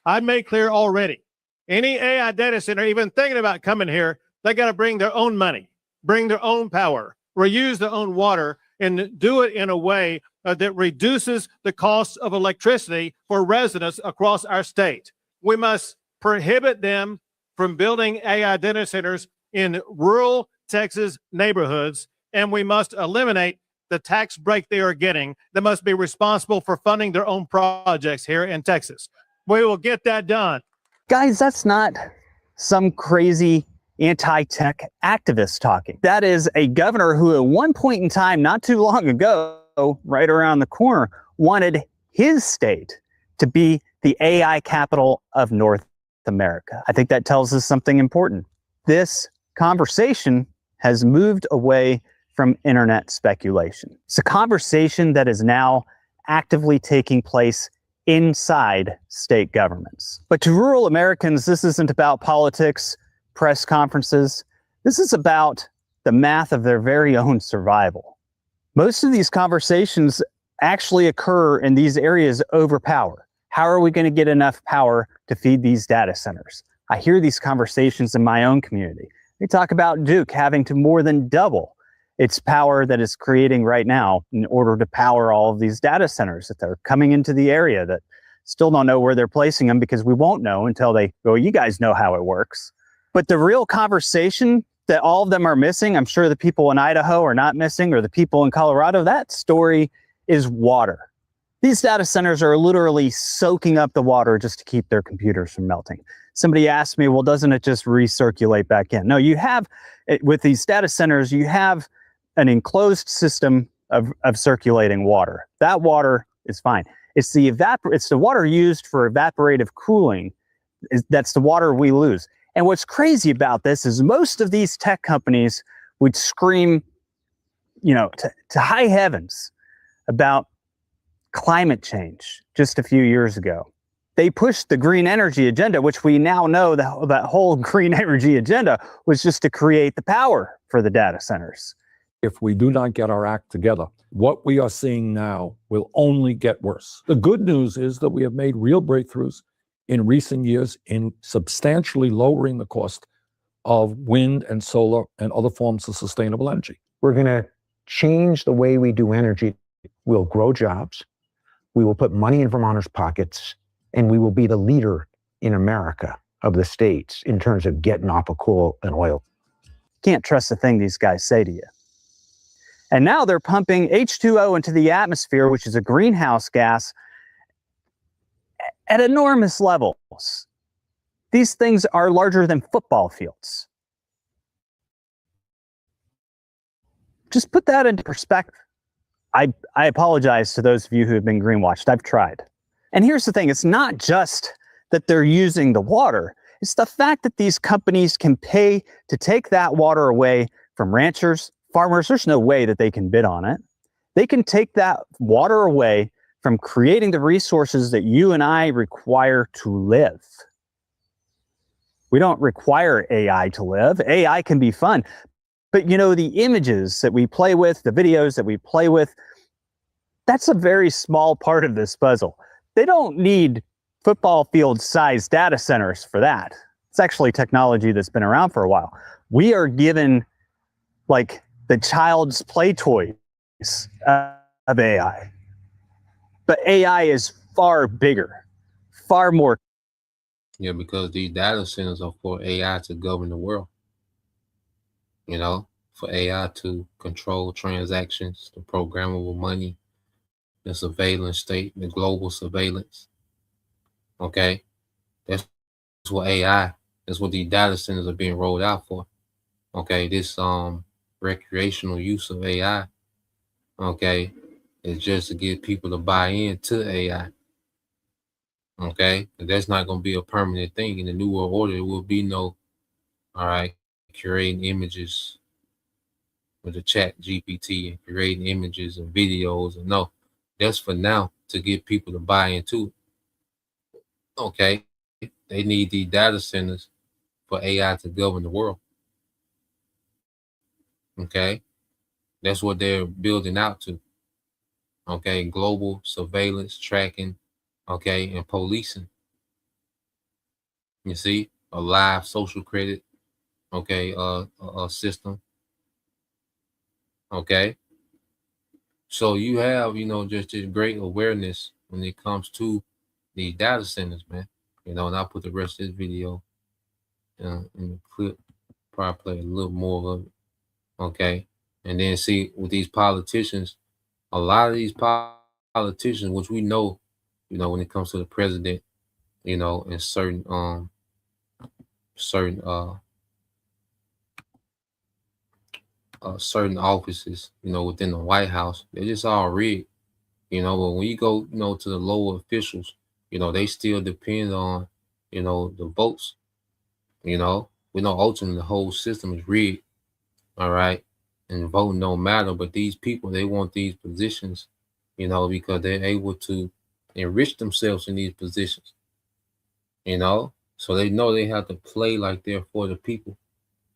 I've made clear already, any AI data center even thinking about coming here, they got to bring their own money, bring their own power, reuse their own water, and do it in a way that reduces the cost of electricity for residents across our state. We must prohibit them from building AI data centers in rural Texas neighborhoods, and we must eliminate the tax break they are getting that must be responsible for funding their own projects here in Texas. We will get that done. Guys, that's not some crazy anti-tech activist talking. That is a governor who at one point in time, not too long ago, right around the corner, wanted his state to be the AI capital of North America. I think that tells us something important. This conversation has moved away from internet speculation. It's a conversation that is now actively taking place inside state governments. But to rural Americans, this isn't about politics, press conferences. This is about the math of their very own survival. Most of these conversations actually occur in these areas over power. How are we going to get enough power to feed these data centers? I hear these conversations in my own community. They talk about Duke having to more than double its power that it's creating right now in order to power all of these data centers that are coming into the area that still don't know where they're placing them, because we won't know until they go, you guys know how it works. But the real conversation that all of them are missing, I'm sure the people in Idaho are not missing, or the people in Colorado, that story is water. These data centers are literally soaking up the water just to keep their computers from melting. Somebody asked me, well, doesn't it just recirculate back in? No, you have, with these data centers, you have an enclosed system of circulating water. That water is fine. It's the water used for evaporative cooling. That's the water we lose. And what's crazy about this is most of these tech companies would scream, to high heavens about climate change just a few years ago. They pushed the green energy agenda, which we now know that whole green energy agenda was just to create the power for the data centers. If we do not get our act together, what we are seeing now will only get worse. The good news is that we have made real breakthroughs in recent years in substantially lowering the cost of wind and solar and other forms of sustainable energy. We're going to change the way we do energy. We'll grow jobs. We will put money in Vermonters' pockets, and we will be the leader in America of the states in terms of getting off of coal and oil. Can't trust a thing these guys say to you. And now they're pumping H2O into the atmosphere, which is a greenhouse gas. at enormous levels. These things are larger than football fields. Just put that into perspective. I apologize to those of you who have been greenwashed. I've tried. And here's the thing, it's not just that they're using the water. It's the fact that these companies can pay to take that water away from ranchers, farmers. There's no way that they can bid on it. They can take that water away from creating the resources that you and I require to live. We don't require AI to live. AI can be fun. But you know, the images that we play with, the videos that we play with, that's a very small part of this puzzle. They don't need football field sized data centers for that. It's actually technology that's been around for a while. We are given like the child's play toys of AI. But AI is far bigger, far more. Yeah, because these data centers are for AI to govern the world. You know, for AI to control transactions, the programmable money, the surveillance state, the global surveillance. Okay, that's what AI. That's what these data centers are being rolled out for. Okay, this recreational use of AI. Okay, is just to get people to buy into AI. Okay, that's not going to be a permanent thing in the new world order. There will be no, all right, creating images with the chat GPT and creating images and videos. And no, that's for now to get people to buy into it. Okay, they need these data centers for AI to govern the world. Okay, that's what they're building out to. Okay, global surveillance, tracking, okay, and policing. You see, a live social credit, okay, system. Okay, so you have, you know, just this great awareness when it comes to these data centers, man. You know, and I'll put the rest of this video in the clip, probably play a little more of it. Okay, and then see with these politicians, a lot of these politicians, which we know, you know, when it comes to the president, you know, and certain certain offices, you know, within the White House, they're just all rigged, you know. But when you go, you know, to the lower officials, you know, they still depend on, you know, the votes. You know, we know ultimately the whole system is rigged, all right, and voting don't matter. But these people, they want these positions, you know, because they're able to enrich themselves in these positions, you know. So they know they have to play like they're for the people.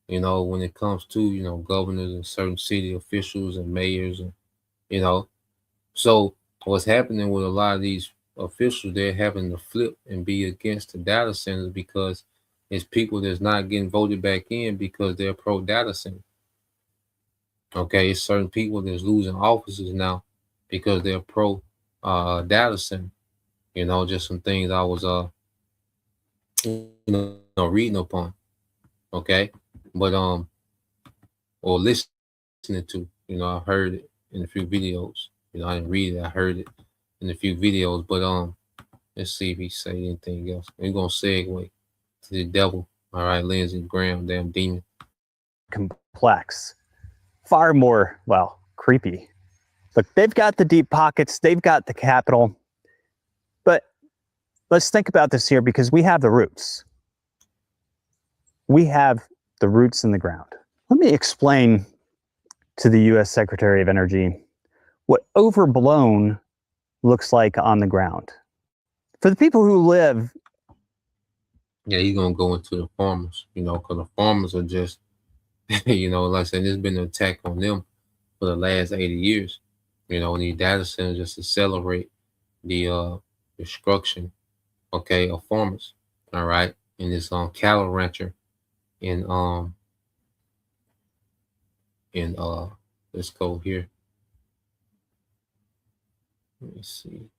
You know, when it comes to, you know, governors and certain city officials and mayors, and, you know, so what's happening with a lot of these officials, they're having to flip and be against the data centers because it's people that's not getting voted back in because they're pro data center. Okay, it's certain people that's losing offices now because they're pro data center. You know, just some things I was you know, reading upon. Okay, but or listening to, you know, I heard it in a few videos. You know, I didn't read it, I heard it in a few videos. But let's see if he say anything else. We're gonna segue to the devil. All right, Lindsey Graham, damn demon. Complex, far more, well, creepy. Look, they've got the deep pockets, they've got the capital. But let's think about this here, because we have the roots. We have the roots in the ground. Let me explain to the US Secretary of Energy what overblown looks like on the ground. For the people who live. Yeah, he's gonna go into the farmers, you know, because the farmers are just, you know, like I said, there's been an attack on them for the last 80 years. You know, and these data centers just accelerate the destruction, okay, of farmers. All right. And this cattle rancher in let's go here. Let me see.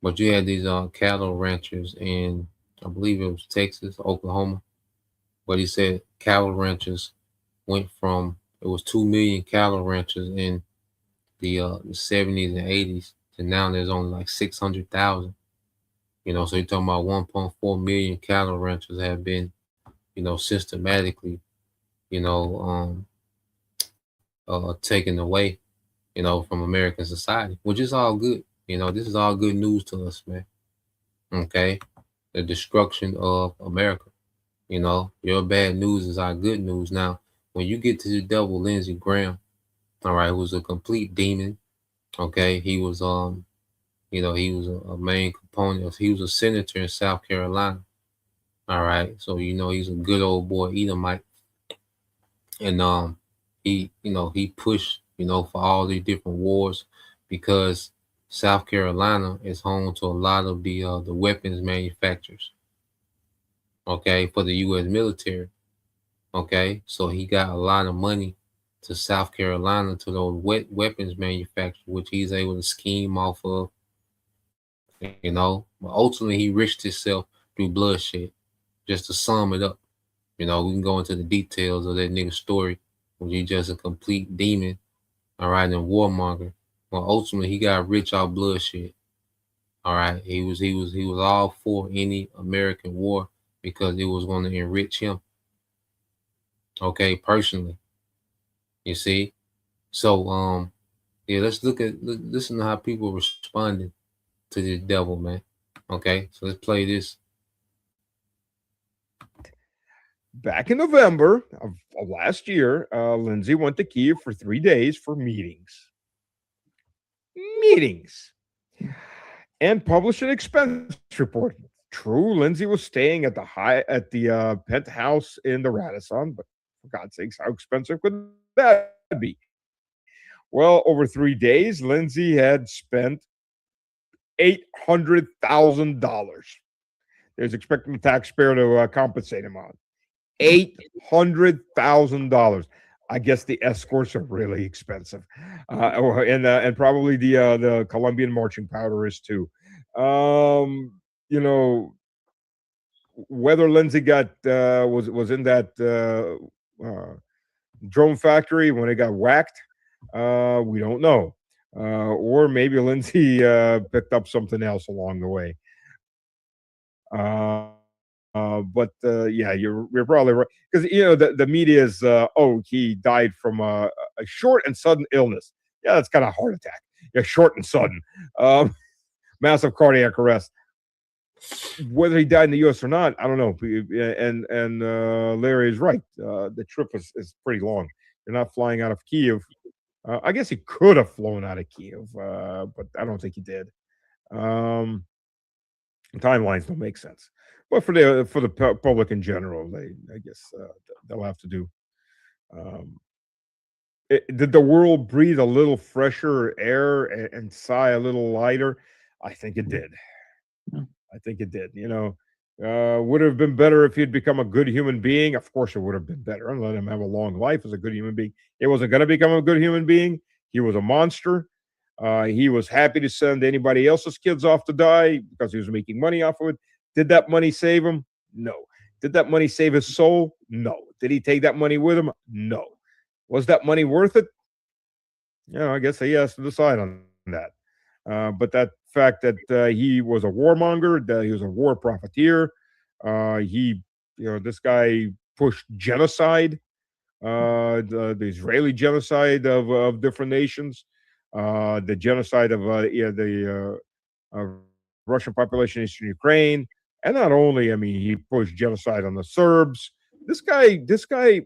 But you had these cattle ranchers in, I believe it was Texas, Oklahoma. But he said cattle ranchers went from, it was 2 million cattle ranchers in the 70s and 80s to now there's only like 600,000. So you're talking about 1.4 million cattle ranchers have been, systematically, you know, taken away, from American society, which is all good. This is all good news to us, man. Okay. The destruction of America. Your bad news is our good news. Now, when you get to the devil, Lindsey Graham, all right, who's a complete demon. Okay. He was, he was a main component. He was a senator in South Carolina. All right. So, he's a good old boy, Edomite. And, he pushed, for all these different wars because South Carolina is home to a lot of the weapons manufacturers. Okay, for the U.S. military. Okay, so he got a lot of money to South Carolina to those weapons manufacturers, which he's able to scheme off of. But ultimately he enriched himself through bloodshed. Just to sum it up, we can go into the details of that nigga story, when he's just a complete demon, all right, and warmonger. Well, ultimately he got rich off bloodshed. All right, he was all for any American war because it was going to enrich him. Okay, personally. You see? So yeah, let's listen to how people responded to the devil, man. Okay, so let's play this. Back in November of last year, Lindsey went to Kiev for 3 days for meetings. And published an expense report. True, Lindsey was staying at the penthouse in the Radisson, but for God's sakes, how expensive could that be? Well, over 3 days, Lindsey had spent $800,000. There's expecting the taxpayer to compensate him on $800,000. I guess the escorts are really expensive, and probably the Colombian marching powder is too. Whether Lindsey got was in that drone factory when it got whacked, we don't know, or maybe Lindsey picked up something else along the way. But yeah, you're probably right, because the media is he died from a short and sudden illness. Yeah, that's kind of heart attack. Yeah, short and sudden, massive cardiac arrest. Whether he died in the U.S. or not, I don't know. And Larry is right. The trip is pretty long. You're not flying out of Kiev. I guess he could have flown out of Kiev, but I don't think he did. Timelines don't make sense. But for the public in general, I guess they'll have to do. Did the world breathe a little fresher air and sigh a little lighter? I think it did. I think it did. Would it have been better if he'd become a good human being? Of course, it would have been better, and let him have a long life as a good human being. He wasn't going to become a good human being. He was a monster. He was happy to send anybody else's kids off to die because he was making money off of it. Did that money save him? No. Did that money save his soul? No. Did he take that money with him? No. Was that money worth it? I guess he has to decide on that. But that fact that he was a warmonger, that he was a war profiteer, this guy pushed genocide, the Israeli genocide of different nations, the genocide of the Russian population in Eastern Ukraine, and not only, he pushed genocide on the Serbs. This guy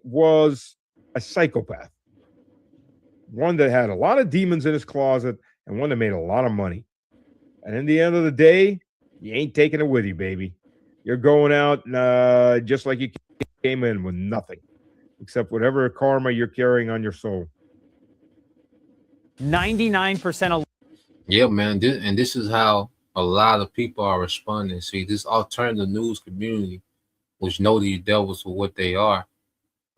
was a psychopath, one that had a lot of demons in his closet, and one that made a lot of money. And in the end of the day, you ain't taking it with you, baby. You're going out just like you came in, with nothing except whatever karma you're carrying on your soul. 99% of. Yeah, man. This is how a lot of people are responding. See, this alternative news community, which know these devils for what they are.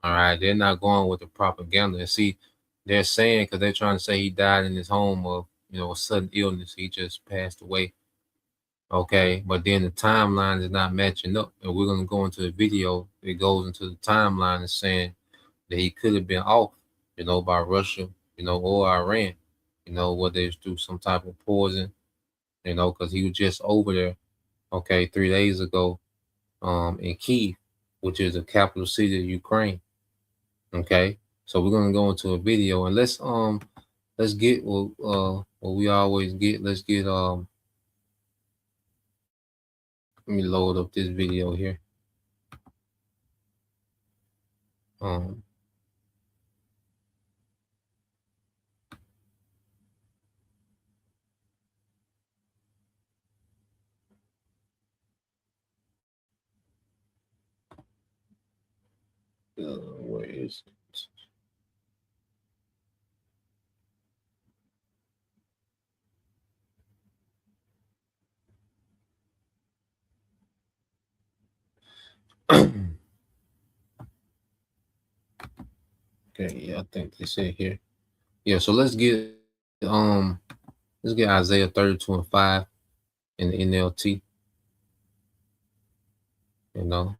All right, they're not going with the propaganda. And see, they're saying, because they're trying to say he died in his home of a sudden illness. He just passed away. Okay, but then the timeline is not matching up, and we're gonna go into the video. It goes into the timeline and saying that he could have been off, by Russia, or Iran, you know, whether it's through some type of poison, you know, because he was just over there, okay, 3 days ago, in Kyiv, which is the capital city of Ukraine. Okay, so we're gonna go into a video and let's get what we always get. Let's get let me load up this video here. Where is it? Okay, yeah, I think they said here. Yeah, so let's get Isaiah 32:5 in the NLT. You know,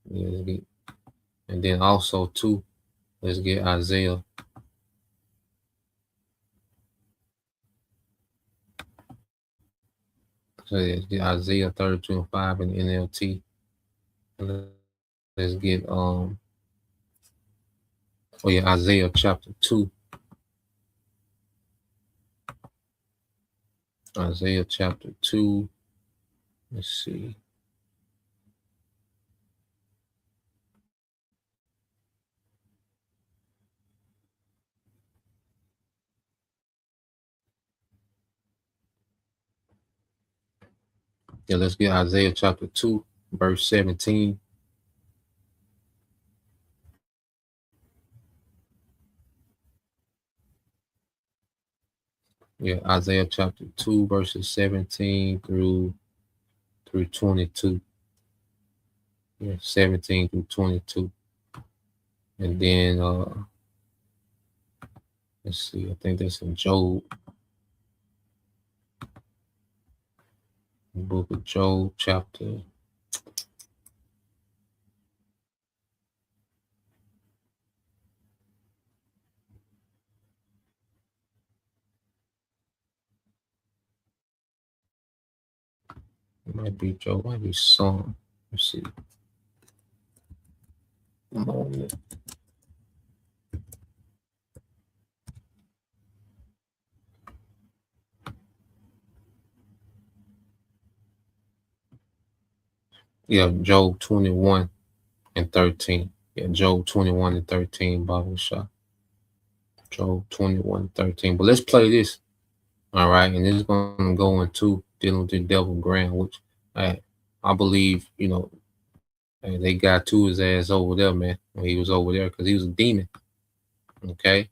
yeah, and then also too, let's get Isaiah. So let's get Isaiah 32:5 in the NLT. And let's get Isaiah chapter 2. Isaiah chapter 2. Let's see. Yeah, let's get Isaiah chapter 2, verse 17. Yeah, Isaiah chapter 2, verses 17 through 22. Yeah, 17 through 22. And then let's see, I think that's in Job. The book of Job, chapter. It might be Job, might be Psalm. Let's see. A moment. Yeah, Job 21 and 13. Yeah, Job 21 and 13, Bible shot. Job 21 and 13. But let's play this. All right, and this is going to go into dealing with the devil Graham, which I believe, you know, they got to his ass over there, man, when he was over there, because he was a demon. Okay.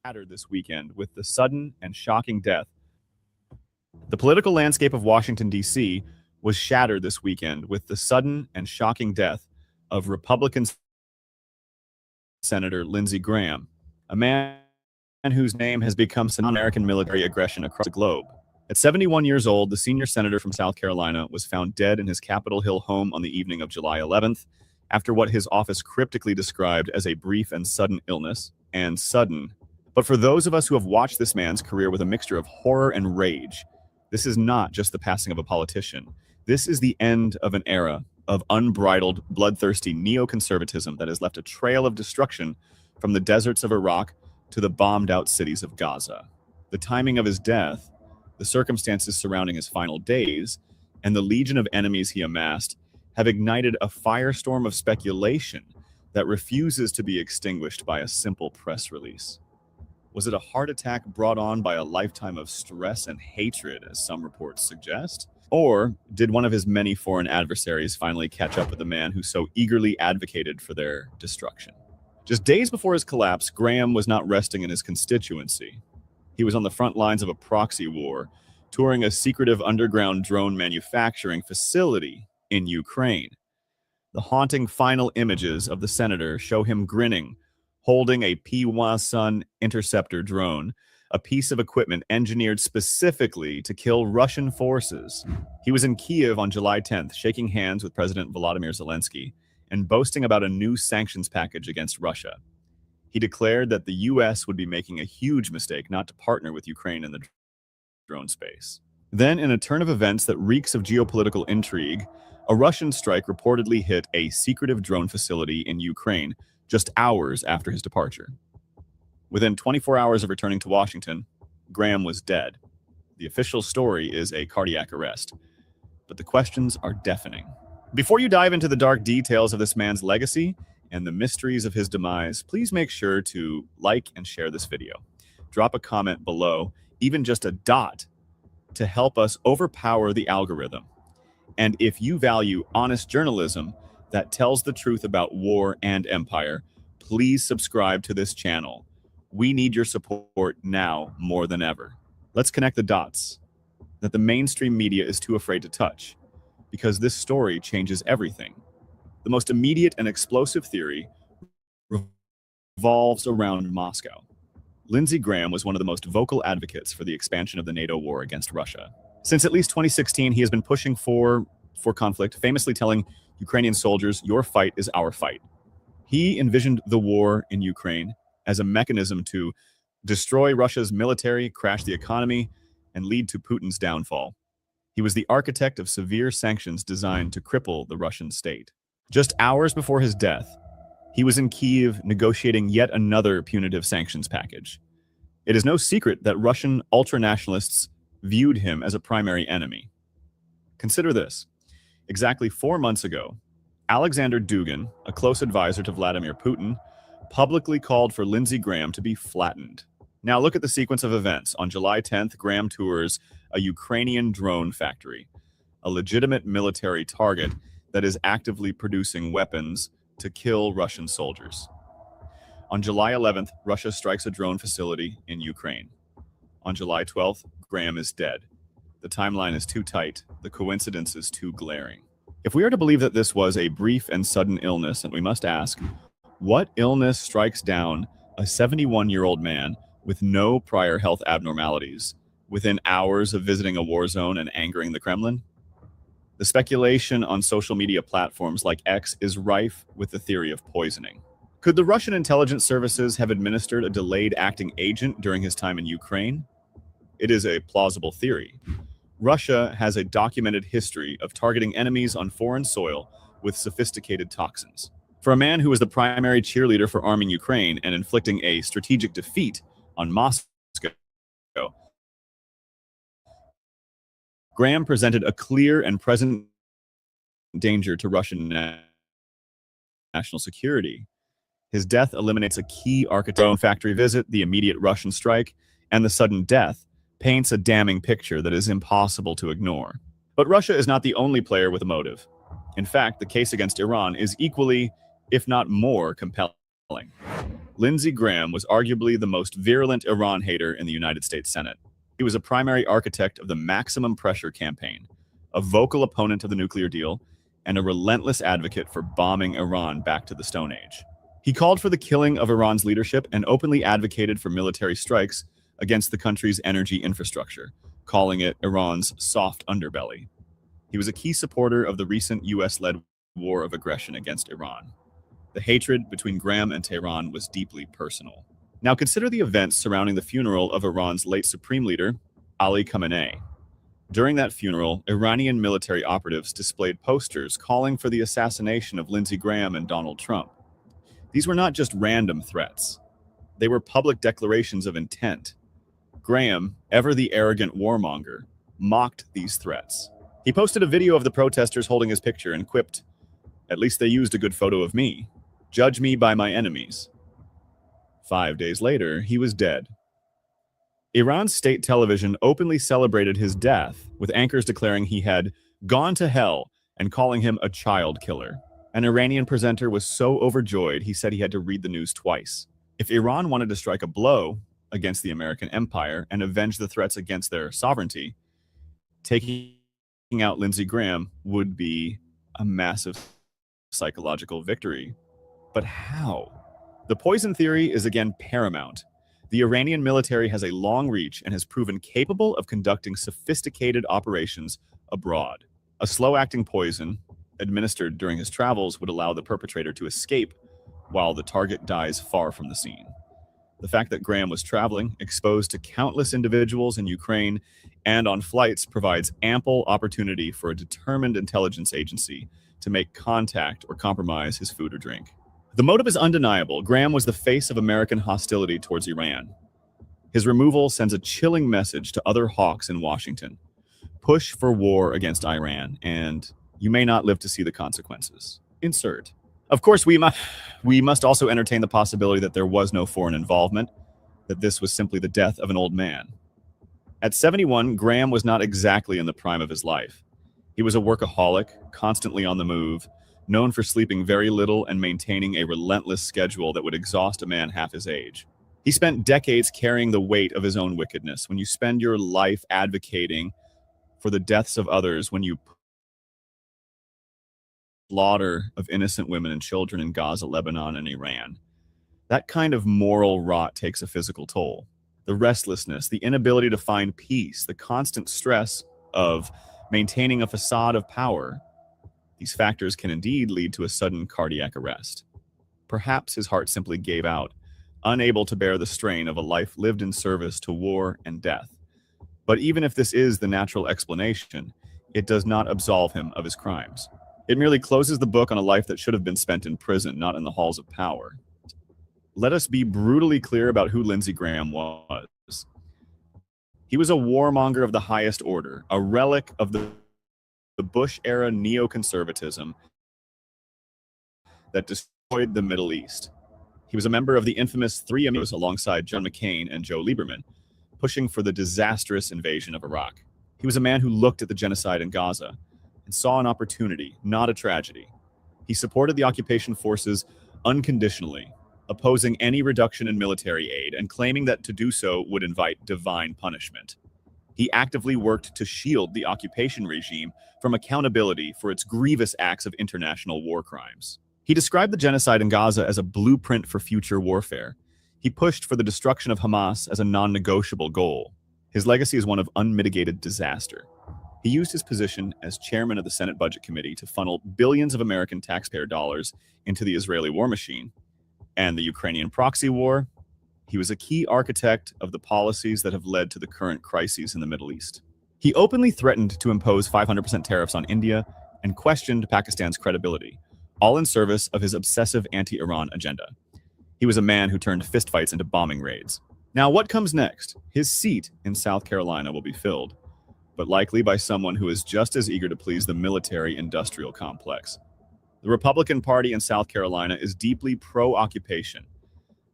Shattered this weekend with the sudden and shocking death. The political landscape of Washington, D.C. was shattered this weekend with the sudden and shocking death of Republican Senator Lindsey Graham, a man whose name has become synonymous with American military aggression across the globe. At 71 years old, the senior senator from South Carolina was found dead in his Capitol Hill home on the evening of July 11th after what his office cryptically described as a brief and sudden illness, and sudden. But for those of us who have watched this man's career with a mixture of horror and rage, this is not just the passing of a politician. This is the end of an era of unbridled, bloodthirsty neoconservatism that has left a trail of destruction from the deserts of Iraq to the bombed-out cities of Gaza. The timing of his death, the circumstances surrounding his final days, and the legion of enemies he amassed have ignited a firestorm of speculation that refuses to be extinguished by a simple press release. Was it a heart attack brought on by a lifetime of stress and hatred, as some reports suggest? Or did one of his many foreign adversaries finally catch up with the man who so eagerly advocated for their destruction? Just days before his collapse, Graham was not resting in his constituency. He was on the front lines of a proxy war, touring a secretive underground drone manufacturing facility in Ukraine. The haunting final images of the senator show him grinning, holding a P-1 interceptor drone, a piece of equipment engineered specifically to kill Russian forces. He was in Kyiv on July 10th, shaking hands with President Volodymyr Zelensky and boasting about a new sanctions package against Russia. He declared that the US would be making a huge mistake not to partner with Ukraine in the drone space. Then, in a turn of events that reeks of geopolitical intrigue, a Russian strike reportedly hit a secretive drone facility in Ukraine just hours after his departure. Within 24 hours of returning to Washington, Graham was dead. The official story is a cardiac arrest, but the questions are deafening. Before you dive into the dark details of this man's legacy and the mysteries of his demise, please make sure to like and share this video. Drop a comment below, even just a dot, to help us overpower the algorithm. And if you value honest journalism that tells the truth about war and empire, please subscribe to this channel. We need your support now more than ever. Let's connect the dots that the mainstream media is too afraid to touch, because this story changes everything. The most immediate and explosive theory revolves around Moscow. Lindsey Graham was one of the most vocal advocates for the expansion of the NATO war against Russia. Since at least 2016, he has been pushing for conflict, famously telling Ukrainian soldiers, "Your fight is our fight." He envisioned the war in Ukraine as a mechanism to destroy Russia's military, crash the economy, and lead to Putin's downfall. He was the architect of severe sanctions designed to cripple the Russian state. Just hours before his death, he was in Kyiv negotiating yet another punitive sanctions package. It is no secret that Russian ultranationalists viewed him as a primary enemy. Consider this. Exactly 4 months ago, Alexander Dugin, a close advisor to Vladimir Putin, publicly called for Lindsey Graham to be flattened. Now look at the sequence of events. On July 10th, Graham tours a Ukrainian drone factory, a legitimate military target that is actively producing weapons to kill Russian soldiers. On July 11th, Russia strikes a drone facility in Ukraine. On July 12th, Graham is dead. The timeline is too tight. The coincidence is too glaring. If we are to believe that this was a brief and sudden illness, and we must ask, what illness strikes down a 71-year-old man with no prior health abnormalities within hours of visiting a war zone and angering the Kremlin? The speculation on social media platforms like X is rife with the theory of poisoning. Could the Russian intelligence services have administered a delayed acting agent during his time in Ukraine? It is a plausible theory. Russia has a documented history of targeting enemies on foreign soil with sophisticated toxins. For a man who was the primary cheerleader for arming Ukraine and inflicting a strategic defeat on Moscow, Graham presented a clear and present danger to Russian national security. His death eliminates a key drone factory visit, the immediate Russian strike, and the sudden death paints a damning picture that is impossible to ignore. But Russia is not the only player with a motive. In fact, the case against Iran is equally, if not more, compelling. Lindsey Graham was arguably the most virulent Iran hater in the United States Senate. He was a primary architect of the maximum pressure campaign, a vocal opponent of the nuclear deal, and a relentless advocate for bombing Iran back to the Stone Age. He called for the killing of Iran's leadership and openly advocated for military strikes against the country's energy infrastructure, calling it Iran's soft underbelly. He was a key supporter of the recent US-led war of aggression against Iran. The hatred between Graham and Tehran was deeply personal. Now consider the events surrounding the funeral of Iran's late supreme leader, Ali Khamenei. During that funeral, Iranian military operatives displayed posters calling for the assassination of Lindsey Graham and Donald Trump. These were not just random threats. They were public declarations of intent. Graham, ever the arrogant warmonger, mocked these threats. He posted a video of the protesters holding his picture and quipped, "At least they used a good photo of me. Judge me by my enemies." 5 days later, he was dead. Iran's state television openly celebrated his death, with anchors declaring he had gone to hell and calling him a child killer. An Iranian presenter was so overjoyed he said he had to read the news twice. If Iran wanted to strike a blow against the American empire and avenge the threats against their sovereignty, taking out Lindsey Graham would be a massive psychological victory. But how? The poison theory is again paramount. The Iranian military has a long reach and has proven capable of conducting sophisticated operations abroad. A slow-acting poison, administered during his travels would allow the perpetrator to escape while the target dies far from the scene. The fact that Graham was traveling, exposed to countless individuals in Ukraine and on flights, provides ample opportunity for a determined intelligence agency to make contact or compromise his food or drink. The motive is undeniable. Graham was the face of American hostility towards Iran. His removal sends a chilling message to other hawks in Washington. Push for war against Iran, and you may not live to see the consequences. Insert. Of course, we must also entertain the possibility that there was no foreign involvement, that this was simply the death of an old man. At 71, Graham was not exactly in the prime of his life. He was a workaholic, constantly on the move, known for sleeping very little and maintaining a relentless schedule that would exhaust a man half his age. He spent decades carrying the weight of his own wickedness. When you spend your life advocating for the deaths of others, when you slaughter of innocent women and children in Gaza, Lebanon, and Iran, that kind of moral rot takes a physical toll. The restlessness, the inability to find peace, the constant stress of maintaining a facade of power, these factors can indeed lead to a sudden cardiac arrest. Perhaps his heart simply gave out, unable to bear the strain of a life lived in service to war and death. But even if this is the natural explanation, it does not absolve him of his crimes. It merely closes the book on a life that should have been spent in prison, not in the halls of power. Let us be brutally clear about who Lindsey Graham was. He was a warmonger of the highest order, a relic of the Bush-era neoconservatism that destroyed the Middle East. He was a member of the infamous Three Amigos alongside John McCain and Joe Lieberman, pushing for the disastrous invasion of Iraq. He was a man who looked at the genocide in Gaza and saw an opportunity, not a tragedy. He supported the occupation forces unconditionally, opposing any reduction in military aid and claiming that to do so would invite divine punishment. He actively worked to shield the occupation regime from accountability for its grievous acts of international war crimes. He described the genocide in Gaza as a blueprint for future warfare. He pushed for the destruction of Hamas as a non-negotiable goal. His legacy is one of unmitigated disaster. He used his position as chairman of the Senate Budget Committee to funnel billions of American taxpayer dollars into the Israeli war machine and the Ukrainian proxy war. He was a key architect of the policies that have led to the current crises in the Middle East. He openly threatened to impose 500% tariffs on India and questioned Pakistan's credibility, all in service of his obsessive anti-Iran agenda. He was a man who turned fistfights into bombing raids. Now, what comes next? His seat in South Carolina will be filled, but likely by someone who is just as eager to please the military-industrial complex. The Republican Party in South Carolina is deeply pro-occupation.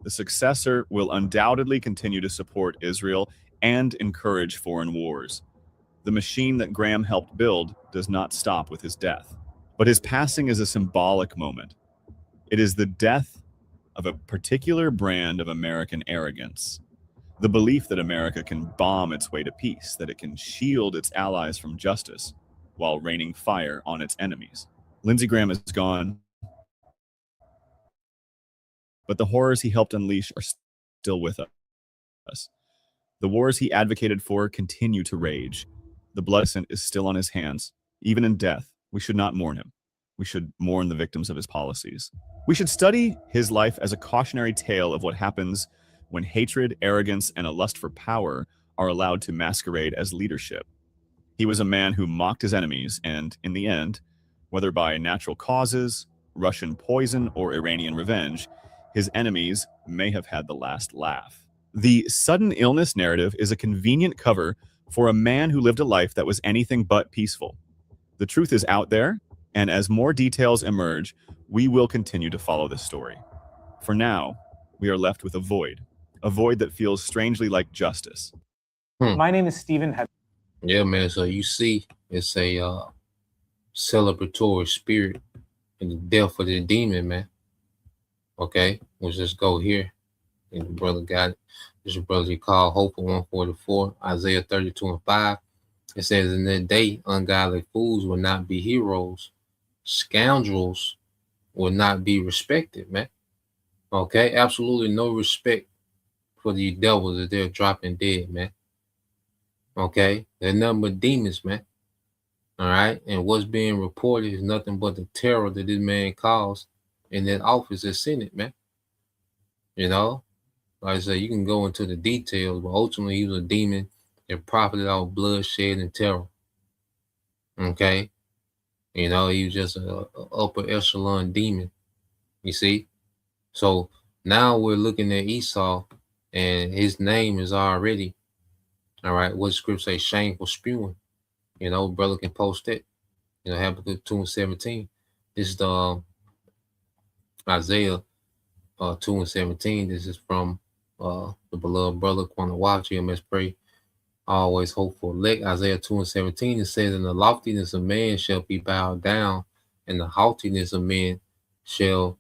The successor will undoubtedly continue to support Israel and encourage foreign wars. The machine that Graham helped build does not stop with his death. But his passing is a symbolic moment. It is the death of a particular brand of American arrogance. The belief that America can bomb its way to peace, that it can shield its allies from justice while raining fire on its enemies. Lindsey Graham is gone, but the horrors he helped unleash are still with us. The wars he advocated for continue to rage. The blood is still on his hands. Even in death, we should not mourn him. We should mourn the victims of his policies. We should study his life as a cautionary tale of what happens when hatred, arrogance, and a lust for power are allowed to masquerade as leadership. He was a man who mocked his enemies and, in the end, whether by natural causes, Russian poison, or Iranian revenge, his enemies may have had the last laugh. The sudden illness narrative is a convenient cover for a man who lived a life that was anything but peaceful. The truth is out there, and as more details emerge, we will continue to follow this story. For now, we are left with a void that feels strangely like justice. My name is Stephen. Yeah, man. So you see, it's a celebratory spirit in the death of the demon, man. Okay, we'll just go here. And the brother got it. This is brother called Hope for 144, Isaiah 32:5. It says, in that day, ungodly fools will not be heroes. Scoundrels will not be respected, man. Okay, absolutely no respect for the devils that they're dropping dead, man. Okay, they're nothing but demons, man. All right. And what's being reported is nothing but the terror that this man caused in that office as Senate, man. You know, like I said, you can go into the details, but ultimately he was a demon that profited off bloodshed and terror. Okay. You know, he was just a upper echelon demon. You see? So now we're looking at Esau, and his name is already, all right, what scripture say, shameful spewing. You know, brother can post it. You know, Habakkuk 2:17. This is the Isaiah 2:17. This is from the beloved brother Quanawachi, MS Pray, always hopeful elect. Isaiah 2:17. It says, "And the loftiness of man shall be bowed down, and the haughtiness of men shall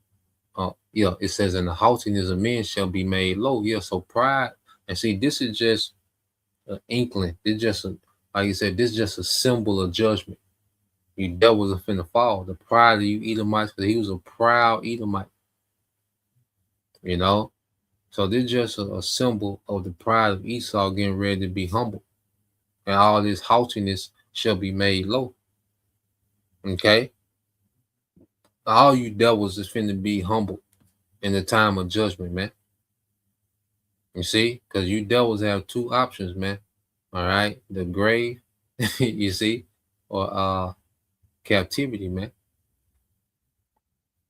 it says, and the haughtiness of men shall be made low." Yeah, so pride, and see, this is just an inkling. It's just like you said, this is just a symbol of judgment. You devils are finna fall. The pride of you Edomites, because he was a proud Edomite. You know, so this is just a symbol of the pride of Esau getting ready to be humble, and all this haughtiness shall be made low. Okay, all you devils is finna be humble in the time of judgment, man. You see, because you devils have two options, man. All right, the grave, you see, or captivity, man.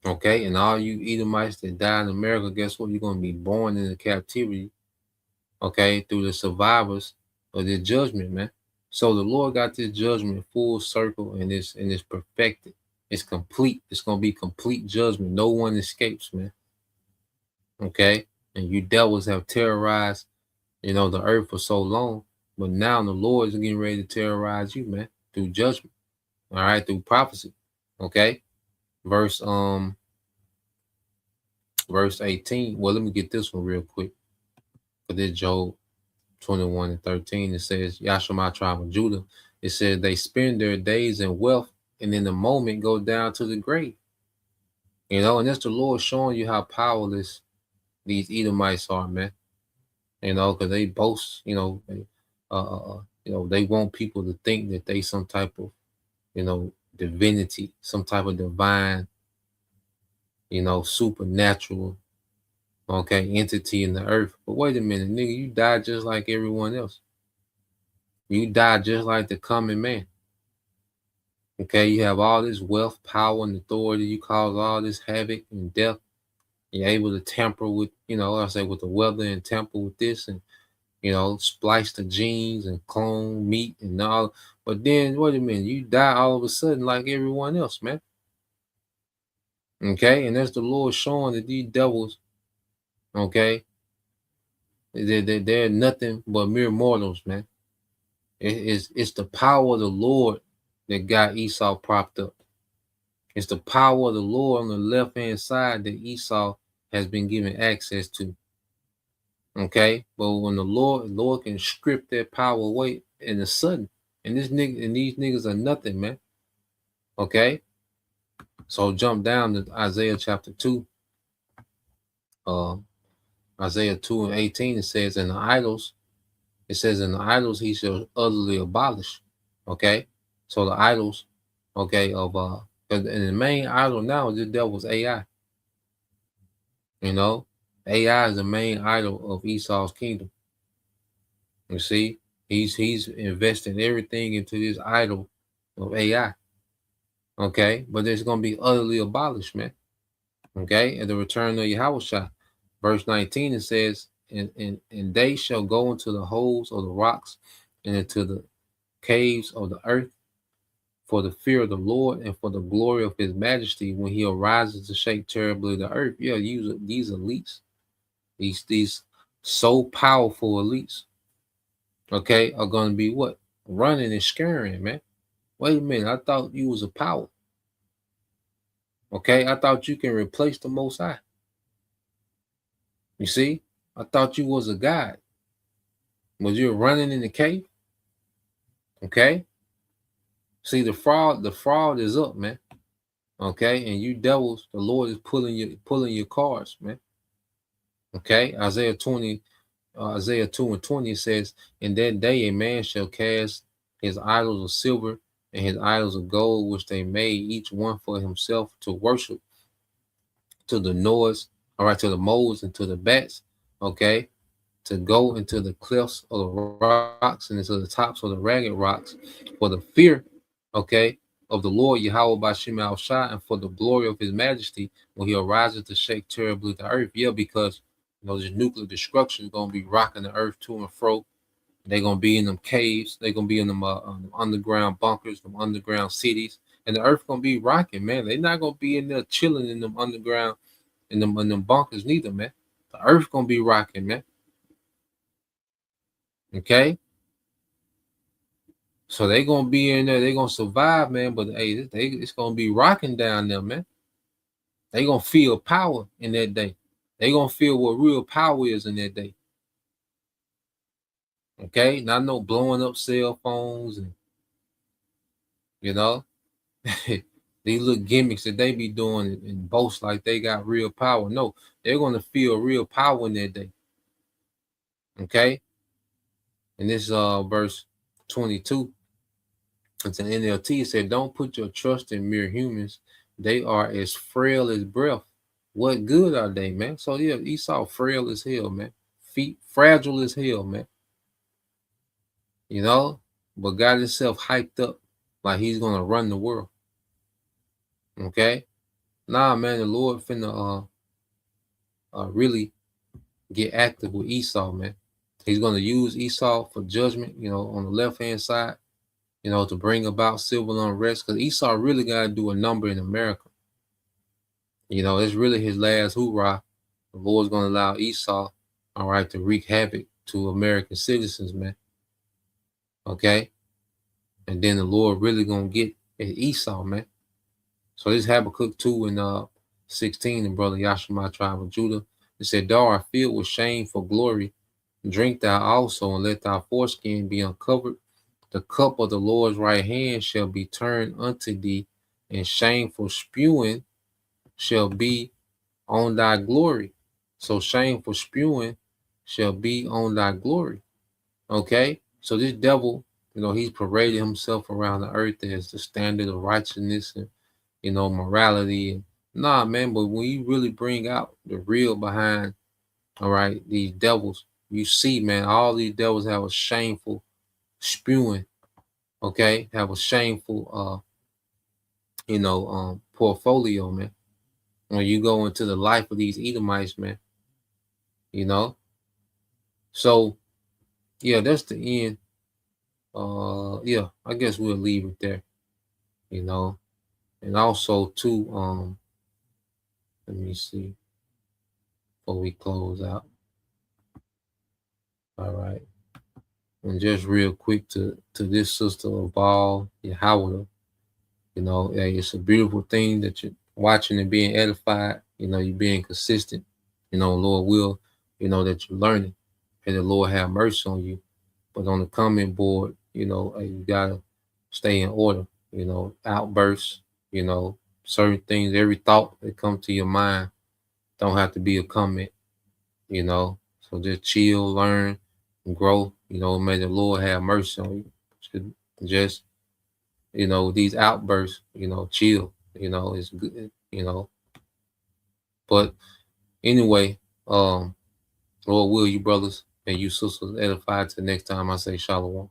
Okay, and all you Edomites that die in America, guess what? You're gonna be born into captivity. Okay, through the survivors of the judgment, man. So the Lord got this judgment full circle, and it's perfected. It's complete. It's gonna be complete judgment. No one escapes, man. Okay, and you devils have terrorized, you know, the earth for so long, but now the Lord is getting ready to terrorize you, man, through judgment. All right, through prophecy. Okay, verse 18. Well, let me get this one real quick. For this Job 21:13, it says, Yashima tribe of Judah. It says they spend their days in wealth, and in the moment go down to the grave. You know, and that's the Lord showing you how powerless these Edomites are, man. You know, because they boast, you know, they want people to think that they some type of, you know, divinity, some type of divine, you know, supernatural, okay, entity in the earth. But wait a minute, nigga, you die just like everyone else. You die just like the common man. Okay, you have all this wealth, power, and authority. You cause all this havoc and death. You're able to tamper with, you know, I say with the weather and tamper with this and, you know, splice the genes and clone meat and all. But then, wait a minute, you die all of a sudden like everyone else, man. Okay, and that's the Lord showing that these devils, okay, they're nothing but mere mortals, man. It's the power of the Lord that got Esau propped up. It's the power of the Lord on the left hand side that Esau has been given access to. Okay, but when the Lord can strip that power away in a sudden, and these niggas are nothing, man. Okay, so jump down to Isaiah chapter 2. Isaiah 2:18, it says, "In the idols," it says, "In the idols he shall utterly abolish." Okay, so the idols, okay, and the main idol now is the devil's AI. You know, AI is the main idol of Esau's kingdom. You see, he's investing everything into this idol of AI. Okay, but it's gonna be utterly abolished, man. Okay, at the return of Yahushua. Verse 19, it says, and they shall go into the holes of the rocks and into the caves of the earth for the fear of the Lord and for the glory of his majesty when he arises to shake terribly the earth. Yeah, these elites, these so powerful elites, okay, are gonna be what? Running and scaring, man. Wait a minute, I thought you was a power. Okay, I thought you can replace the Most High. You see, I thought you was a God. Was you running in the cave? Okay. See, the fraud is up, man. Okay, and you devils, the Lord is pulling your cards, man. Okay, Isaiah 2:20 says, "In that day a man shall cast his idols of silver and his idols of gold, which they made, each one for himself to worship, to the noise, all right, to the moles and to the bats, okay, to go into the cliffs of the rocks and into the tops of the ragged rocks, for the fear, okay, of the Lord Yahweh by Shem Al Shah, and for the glory of his majesty when he arises to shake terribly the earth. Yeah, because this nuclear destruction is gonna be rocking the earth to and fro. They're gonna be in them caves, they're gonna be in them underground bunkers, them underground cities, and the earth gonna be rocking, man. They're not gonna be in there chilling in them underground in them bunkers neither, man. The earth gonna be rocking, man. Okay, so they gonna be in there, they gonna survive, man. But hey, it's gonna be rocking down there, man. They gonna feel power in that day. They gonna feel what real power is in that day. Okay, not no blowing up cell phones and these little gimmicks that they be doing and boast like they got real power. No, they're gonna feel real power in that day. Okay, and this verse 22. It's an NLT. It said, "Don't put your trust in mere humans. They are as frail as breath. What good are they, man?" So yeah, Esau frail as hell, man. Feet fragile as hell, man. But got himself hyped up like he's gonna run the world. Okay, nah, man. The Lord finna really get active with Esau, man. He's gonna use Esau for judgment. On the left hand side. To bring about civil unrest, because Esau really got to do a number in America. It's really his last hoorah. The Lord's going to allow Esau, all right, to wreak havoc to American citizens, man. Okay? And then the Lord really going to get at Esau, man. So this Habakkuk 2 and 16, and brother Yashima, tribe of Judah, it said, "Thou art filled with shame for glory. Drink thou also, and let thy foreskin be uncovered. The cup of the Lord's right hand shall be turned unto thee, and shameful spewing shall be on thy glory." So shameful spewing shall be on thy glory. Okay? So this devil, he's paraded himself around the earth as the standard of righteousness and, morality. And nah, man, but when you really bring out the real behind, all right, these devils, you see, man, all these devils have a shameful spewing. Okay, have a shameful portfolio, man. When you go into the life of these Edomites, man. So yeah, that's the end. Yeah, I guess we'll leave it there. And also too, let me see before we close out. All right. And just real quick to this sister of all, Yahweh, it's a beautiful thing that you're watching and being edified. You're being consistent. Lord will, that you're learning, and the Lord have mercy on you. But on the comment board, you gotta stay in order. Outbursts, certain things, every thought that comes to your mind don't have to be a comment. So just chill, learn, and grow. May the Lord have mercy on you. Just these outbursts, chill, it's good, But anyway, Lord will you brothers and you sisters edified till next time I say shalom.